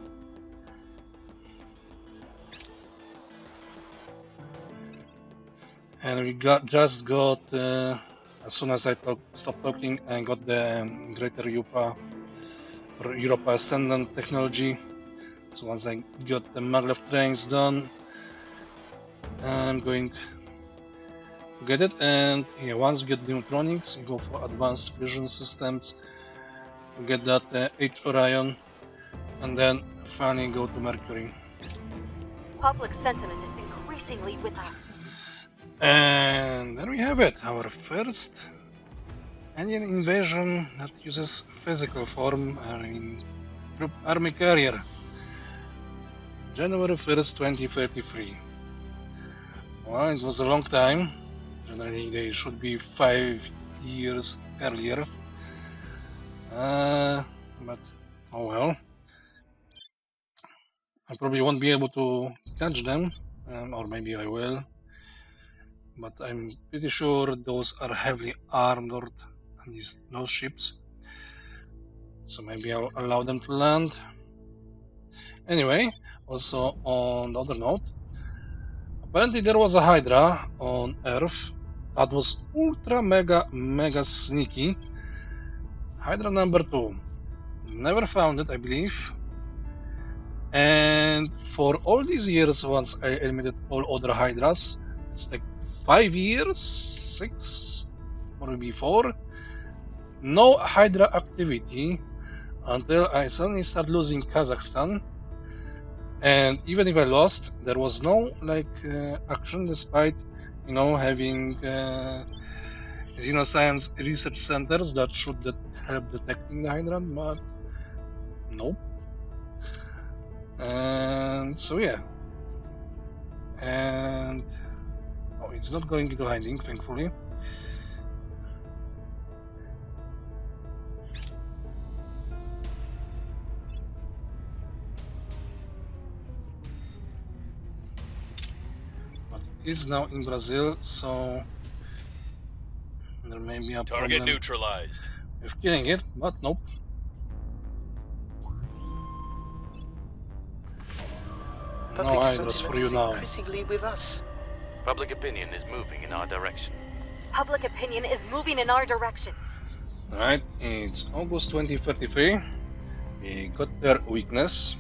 S1: And we just got as soon as I stopped talking, I got the Greater Europa or Europa Ascendant technology. So once I got the maglev trains done, I'm going to get it. And yeah, once we get neutronics, you go for advanced fusion systems. We get that H Orion, and then finally go to Mercury.
S4: Public sentiment is increasingly with us.
S1: And there we have it, our first alien invasion that uses physical form in Troop Army Carrier. January 1st, 2033. Well, it was a long time. Generally, they should be 5 years earlier. But oh well. I probably won't be able to catch them, or maybe I will. But I'm pretty sure those are heavily armored, those ships. So maybe I'll allow them to land. Anyway, also on the other note, apparently there was a Hydra on Earth that was ultra mega sneaky. Hydra number 2. Never found it, I believe. And for all these years, once I eliminated all other Hydras, it's like 5 years, 6, or maybe 4, no Hydra activity until I suddenly start losing Kazakhstan. And even if I lost, there was no action, despite having xenoscience research centers that should help detecting the Hydra, but nope. And so yeah, and it's not going into hiding, thankfully. But it is now in Brazil, so there may be a
S3: Target
S1: problem
S3: neutralized.
S1: with killing it, but nope. No Hydras for you now.
S6: Increasingly with us.
S3: Public opinion is moving in our direction.
S4: Public opinion is moving in our direction.
S1: Alright, it's August 2033. We got their weakness.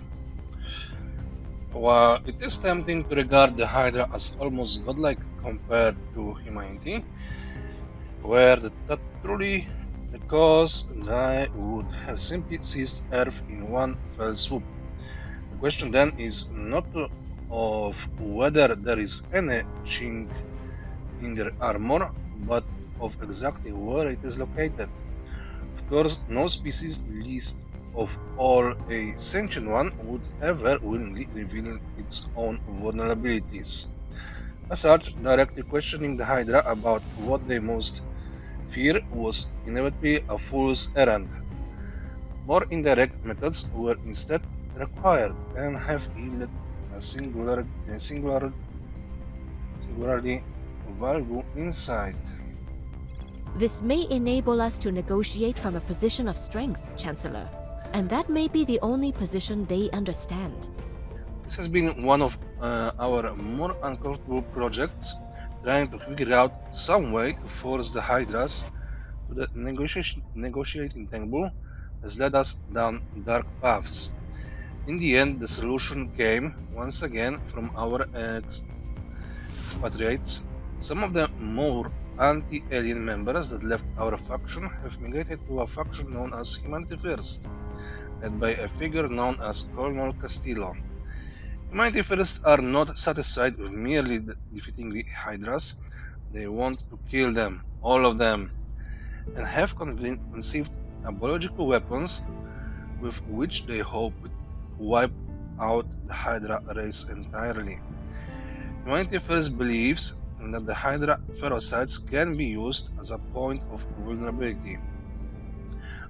S1: While it is tempting to regard the Hydra as almost godlike compared to humanity, were that truly the cause, they would have simply seized Earth in one fell swoop. The question then is not of whether there is any chink in their armor, but of exactly where it is located. Of course, no species, least of all a sentient one, would ever willingly reveal its own vulnerabilities. As such, directly questioning the Hydra about what they most fear was inevitably a fool's errand. More indirect methods were instead required and have yielded a singularly valuable insight.
S2: This may enable us to negotiate from a position of strength, Chancellor. And that may be the only position they understand.
S1: This has been one of our more uncomfortable projects, trying to figure out some way to force the Hydras to the negotiating table has led us down dark paths. In the end, the solution came, once again, from our expatriates. Some of the more anti-alien members that left our faction have migrated to a faction known as Humanity First, led by a figure known as Colonel Castillo. Humanity First are not satisfied with merely defeating the Hydras. They want to kill them, all of them, and have conceived biological weapons with which they hope to wipe out the Hydra race entirely. Humanity First believes that the Hydra ferocides can be used as a point of vulnerability,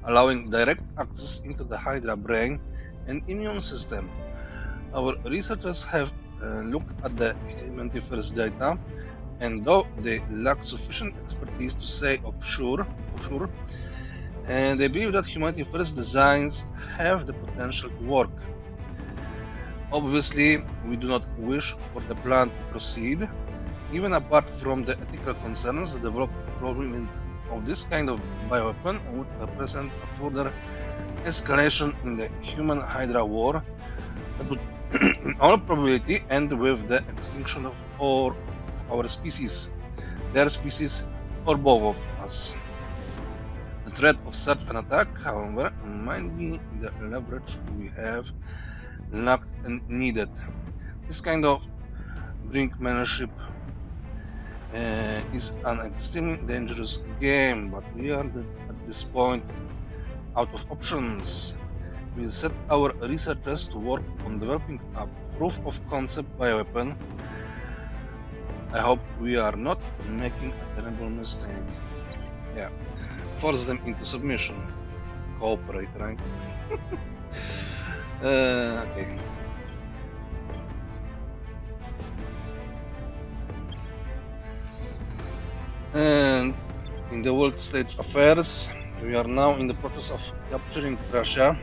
S1: allowing direct access into the Hydra brain and immune system. Our researchers have looked at the Humanity First data and though they lack sufficient expertise to say for sure, and they believe that Humanity First designs have the potential to work. Obviously, we do not wish for the plan to proceed. Even apart from the ethical concerns, the development of this kind of bioweapon would represent a further escalation in the human Hydra war that would in all probability end with the extinction of all of our species, their species, or both of us. The threat of such an attack, however, might be the leverage we have lacked and needed. This kind of brinkmanship is an extremely dangerous game, but we are at this point out of options. We'll set our researchers to work on developing a proof of concept bioweapon. I hope we are not making a terrible mistake. Yeah, force them into submission. Cooperate, right? Okay. And in the world stage affairs, we are now in the process of capturing Russia,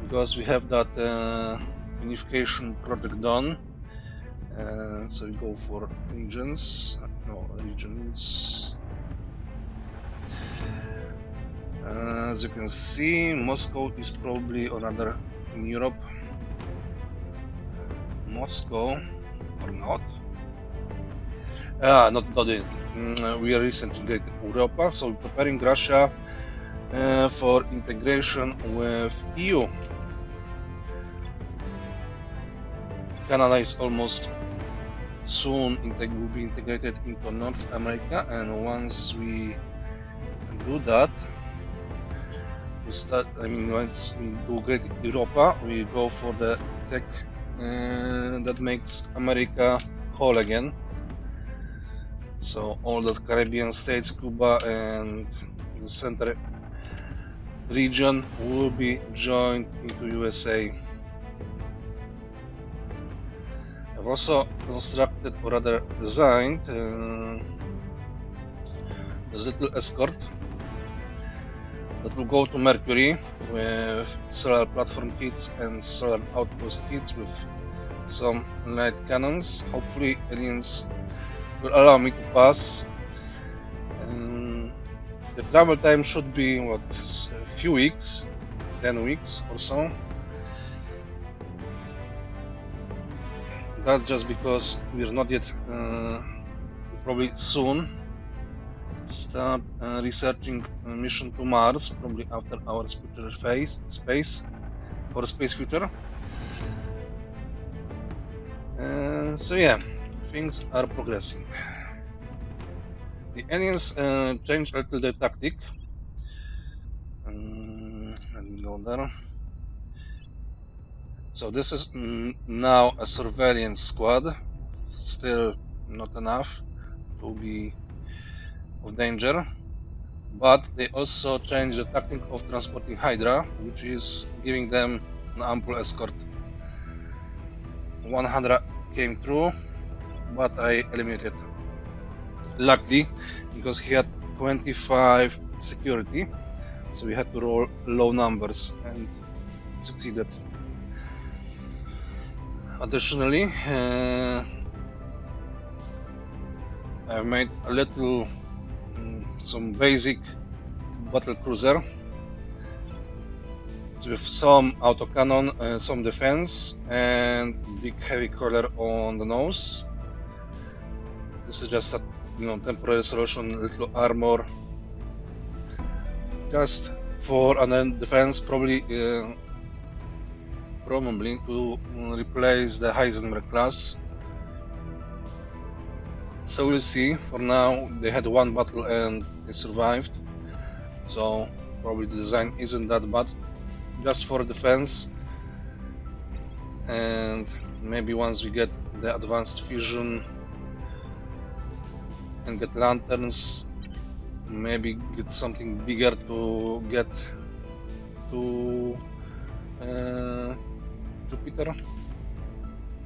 S1: because we have that unification project done. So we go for regions. As you can see, Moscow is probably another in Europe. Moscow or not? Not it. We are recently integrated Europa, so we're preparing Russia for integration with EU. Canada is almost soon will be integrated into North America, and once we do that, we start. Once we do Great Europa, we go for the tech that makes America whole again. So all the Caribbean states, Cuba, and the center region will be joined into USA. I've also constructed, or rather designed, this little escort that will go to Mercury with solar platform kits and solar outpost kits with some light cannons. Hopefully aliens will allow me to pass. The travel time should be a few weeks, 10 weeks or so. That's just because we're not yet, probably soon start researching a mission to Mars, probably after our space future. So yeah, things are progressing. The aliens changed a little their tactic. Let me go there. So this is now a surveillance squad. Still not enough to be of danger, but they also changed the tactic of transporting Hydra, which is giving them an ample escort. 100 came through, but I eliminated, luckily, because he had 25 security, so we had to roll low numbers and succeeded. Additionally, I've made a little some basic battle cruiser with some autocannon, some defense, and big heavy collar on the nose. This is just a temporary solution, little armor, just for an defense, probably to replace the Heisenberg class. So we'll see. For now, they had one battle and they survived, so probably the design isn't that bad, just for defense. And maybe once we get the advanced fusion and get lanterns, maybe get something bigger to get to Jupiter.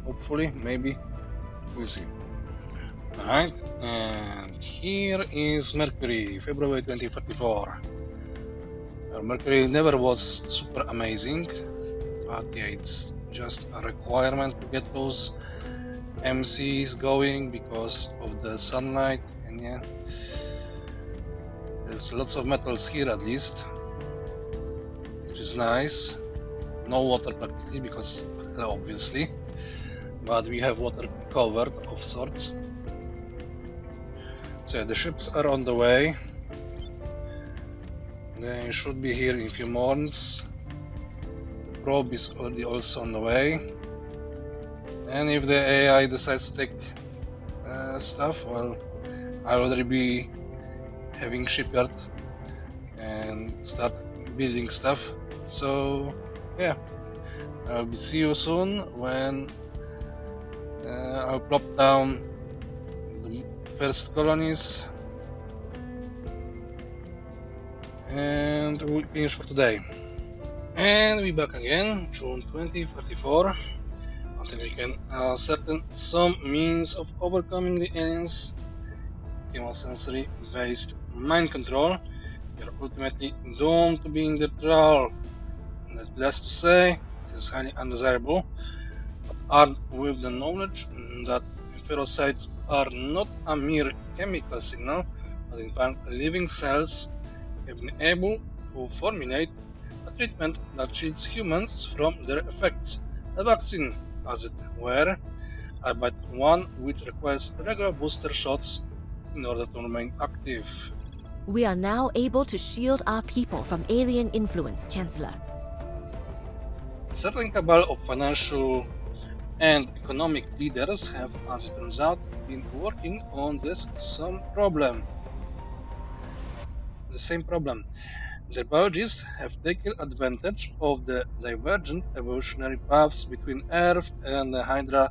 S1: Hopefully, maybe, we'll see. Alright, and here is Mercury, February 2044. Mercury never was super amazing, but yeah, it's just a requirement to get those MCs going because of the sunlight, and yeah, there's lots of metals here at least, which is nice. No water practically because obviously, but we have water covered of sorts. So yeah, the ships are on the way. They should be here in a few months. The probe is already also on the way. And if the AI decides to take stuff, well, I'll already be having shipyard and start building stuff. So yeah, I'll see you soon when I'll plop down the first colonies. And we'll finish for today. And we're back again, June 2044, until we can ascertain some means of overcoming the aliens' chemosensory based mind control. We are ultimately doomed to being the trial. Needless to say, this is highly undesirable, but armed with the knowledge that ferrocytes are not a mere chemical signal, but in fact living cells, have been able to formulate a treatment that shields humans from their effects, a vaccine as it were, but one which requires regular booster shots in order to remain active.
S2: We are now able to shield our people from alien influence, Chancellor.
S1: A certain cabal of financial and economic leaders have, as it turns out, been working on this same problem. Their biologists have taken advantage of the divergent evolutionary paths between Earth and the Hydra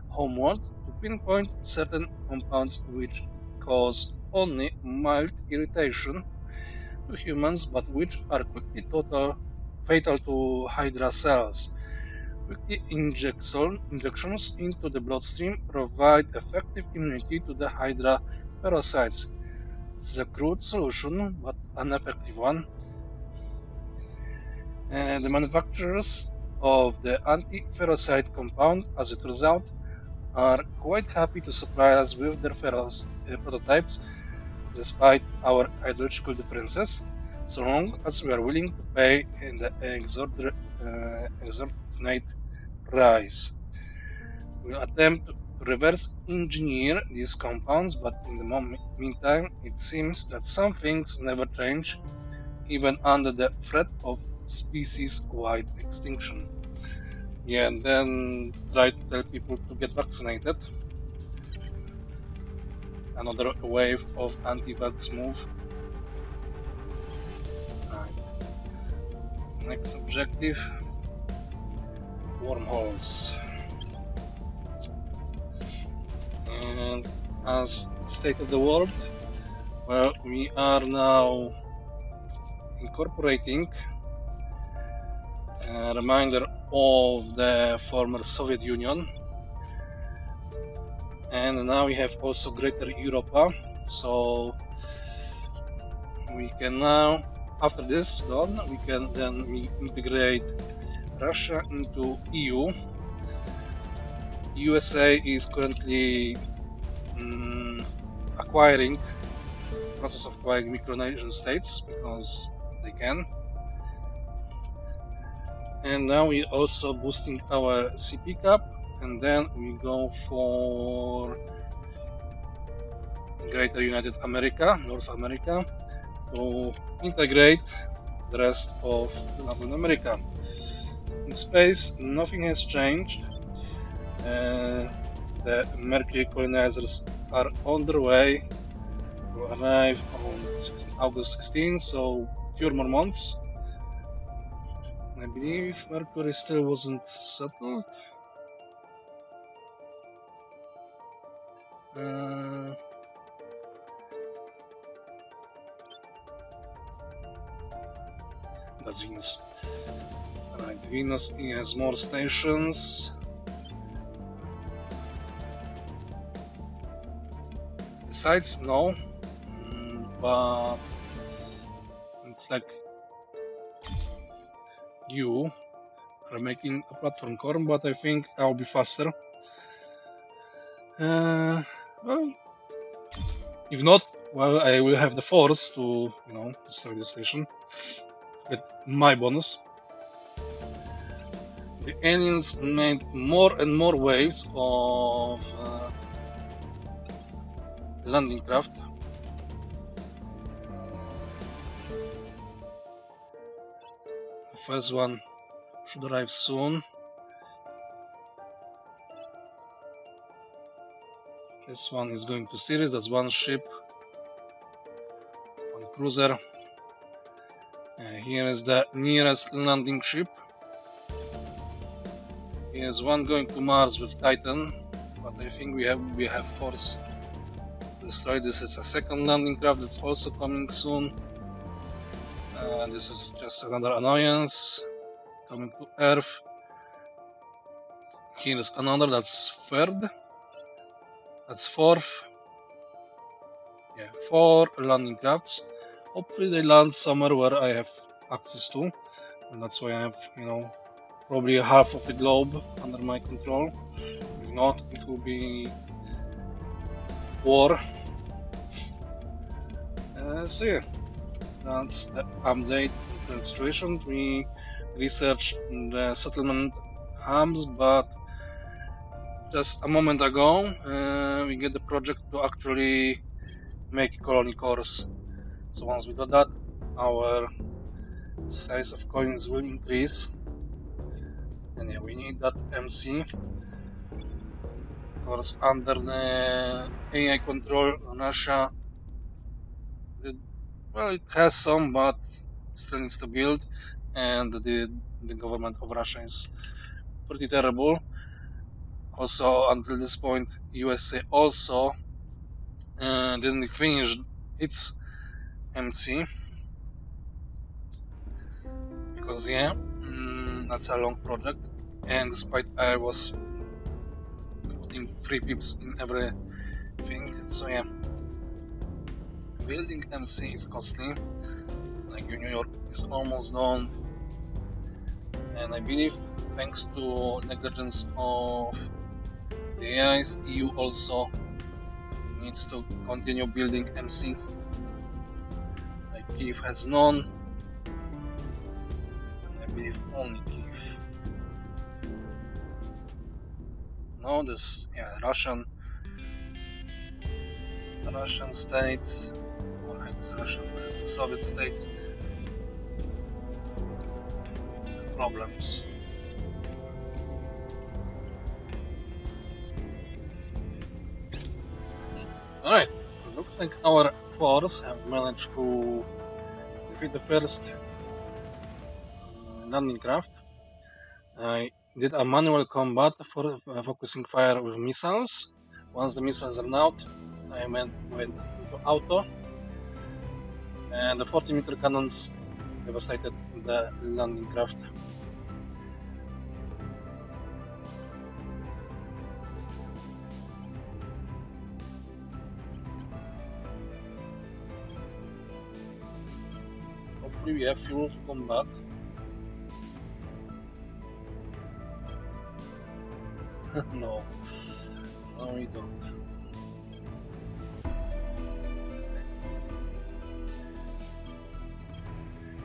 S1: homeworld to pinpoint certain compounds which cause only mild irritation to humans but which are quickly fatal to Hydra cells. Weekly injections into the bloodstream provide effective immunity to the Hydra parasites. It's a crude solution, but an effective one. The manufacturers of the anti-ferrocide compound, as it turns out, are quite happy to supply us with their prototypes, despite our ideological differences, so long as we are willing to pay the exorbitant price. We'll attempt to reverse engineer these compounds, but in the meantime, it seems that some things never change, even under the threat of species-wide extinction. Yeah, and then try to tell people to get vaccinated. Another wave of anti-vax move. Next objective, wormholes. And as state of the world, well, we are now incorporating a reminder of the former Soviet Union, and now we have also Greater Europa, so we can now, after this done, we can then integrate Russia into EU. USA is currently process of acquiring Micronesian states because they can. And now we're also boosting our CP cap, and then we go for Greater United America, North America, to integrate the rest of Latin America. In space, nothing has changed. The Mercury colonizers are on their way to arrive on August 16, so few more months. I believe Mercury still wasn't settled. That's Venus. Alright, Venus has more stations. sites? No. But it's like you are making a platform core, but I think I'll be faster. Well, if not, well, I will have the force to, destroy the station. Get my bonus. The aliens made more and more waves of landing craft. The first one should arrive soon. This one is going to series, that's one ship, one cruiser. Here is the nearest landing ship. Here's one going to Mars with Titan, but I think we have force to destroy. This is a second landing craft that's also coming soon. This is just another annoyance coming to Earth. Here is another, that's third. That's fourth. Yeah, 4 landing crafts. Hopefully they land somewhere where I have access to, and that's why I have, probably half of the globe under my control. If not, it will be war. So yeah, that's the update to the situation. We researched the settlement hubs, but just a moment ago we get the project to actually make colony cores. So once we got that, our size of coins will increase. And yeah, we need that MC. Of course, under the AI control, Russia, it has some, but still needs to build. And the government of Russia is pretty terrible. Also, until this point, USA also didn't finish its MC. Because yeah, that's a long project, and despite I was putting 3 pips in everything, so yeah, building MC is costly. Like New York is almost done, and I believe thanks to negligence of the AIs, EU also needs to continue building MC. Like Kiev has none. I believe only Kiev. No, this Russian states, or Russian Soviet states, problems. Alright, it looks like our force have managed to defeat the first landing craft. I did a manual combat for focusing fire with missiles. Once the missiles ran out, I went into auto, and the 40-meter cannons devastated the landing craft. Hopefully we have fuel to come back. No, we don't.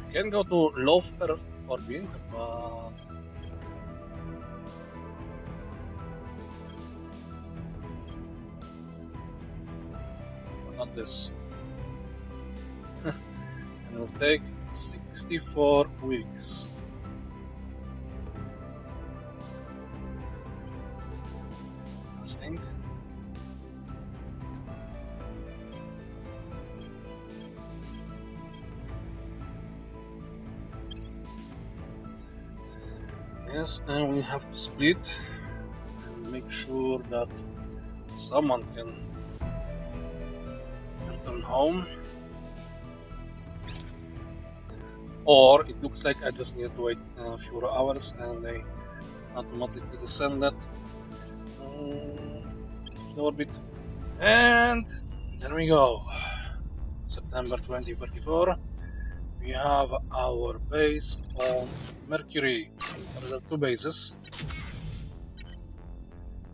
S1: We can go to low Earth orbit, but not this. And it will take 64 weeks. Thing. Yes, and we have to split and make sure that someone can return home, or it looks like I just need to wait a few hours and they automatically descend that orbit, and There we go. September 2044. We have our base on Mercury. There are two bases.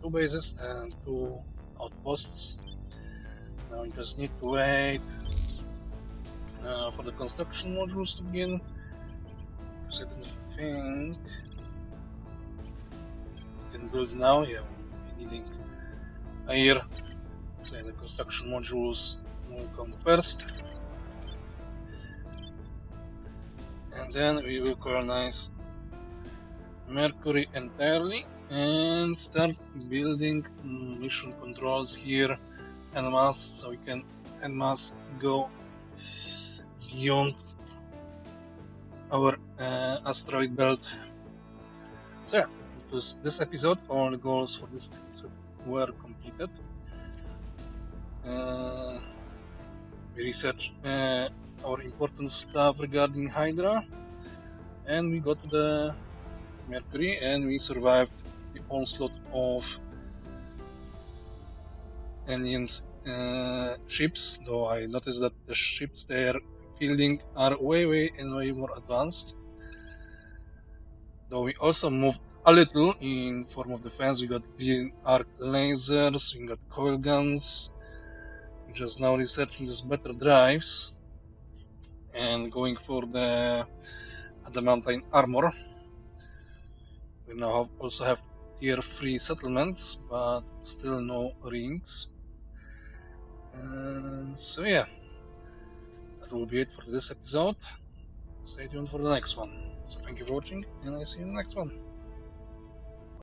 S1: Two bases and two outposts. Now we just need to wait for the construction modules to begin. Because I don't think we can build now. Yeah, we're needing air. So the construction modules will come first. And then we will colonize Mercury entirely and start building mission controls here en masse, so we can en masse go beyond our asteroid belt. So yeah, it was this episode. All the goals for this episode were completed. We researched our important stuff regarding Hydra, and we got to the Mercury, and we survived the onslaught of aliens ships, though I noticed that the ships they are fielding are way more advanced. Though we also moved a little in form of defense. We got clean arc lasers, we got coil guns. We're just now researching these better drives and going for the adamantine armor. We now also have tier 3 settlements, but still no rings. So yeah, that will be it for this episode. Stay tuned for the next one. So thank you for watching, and I'll see you in the next one.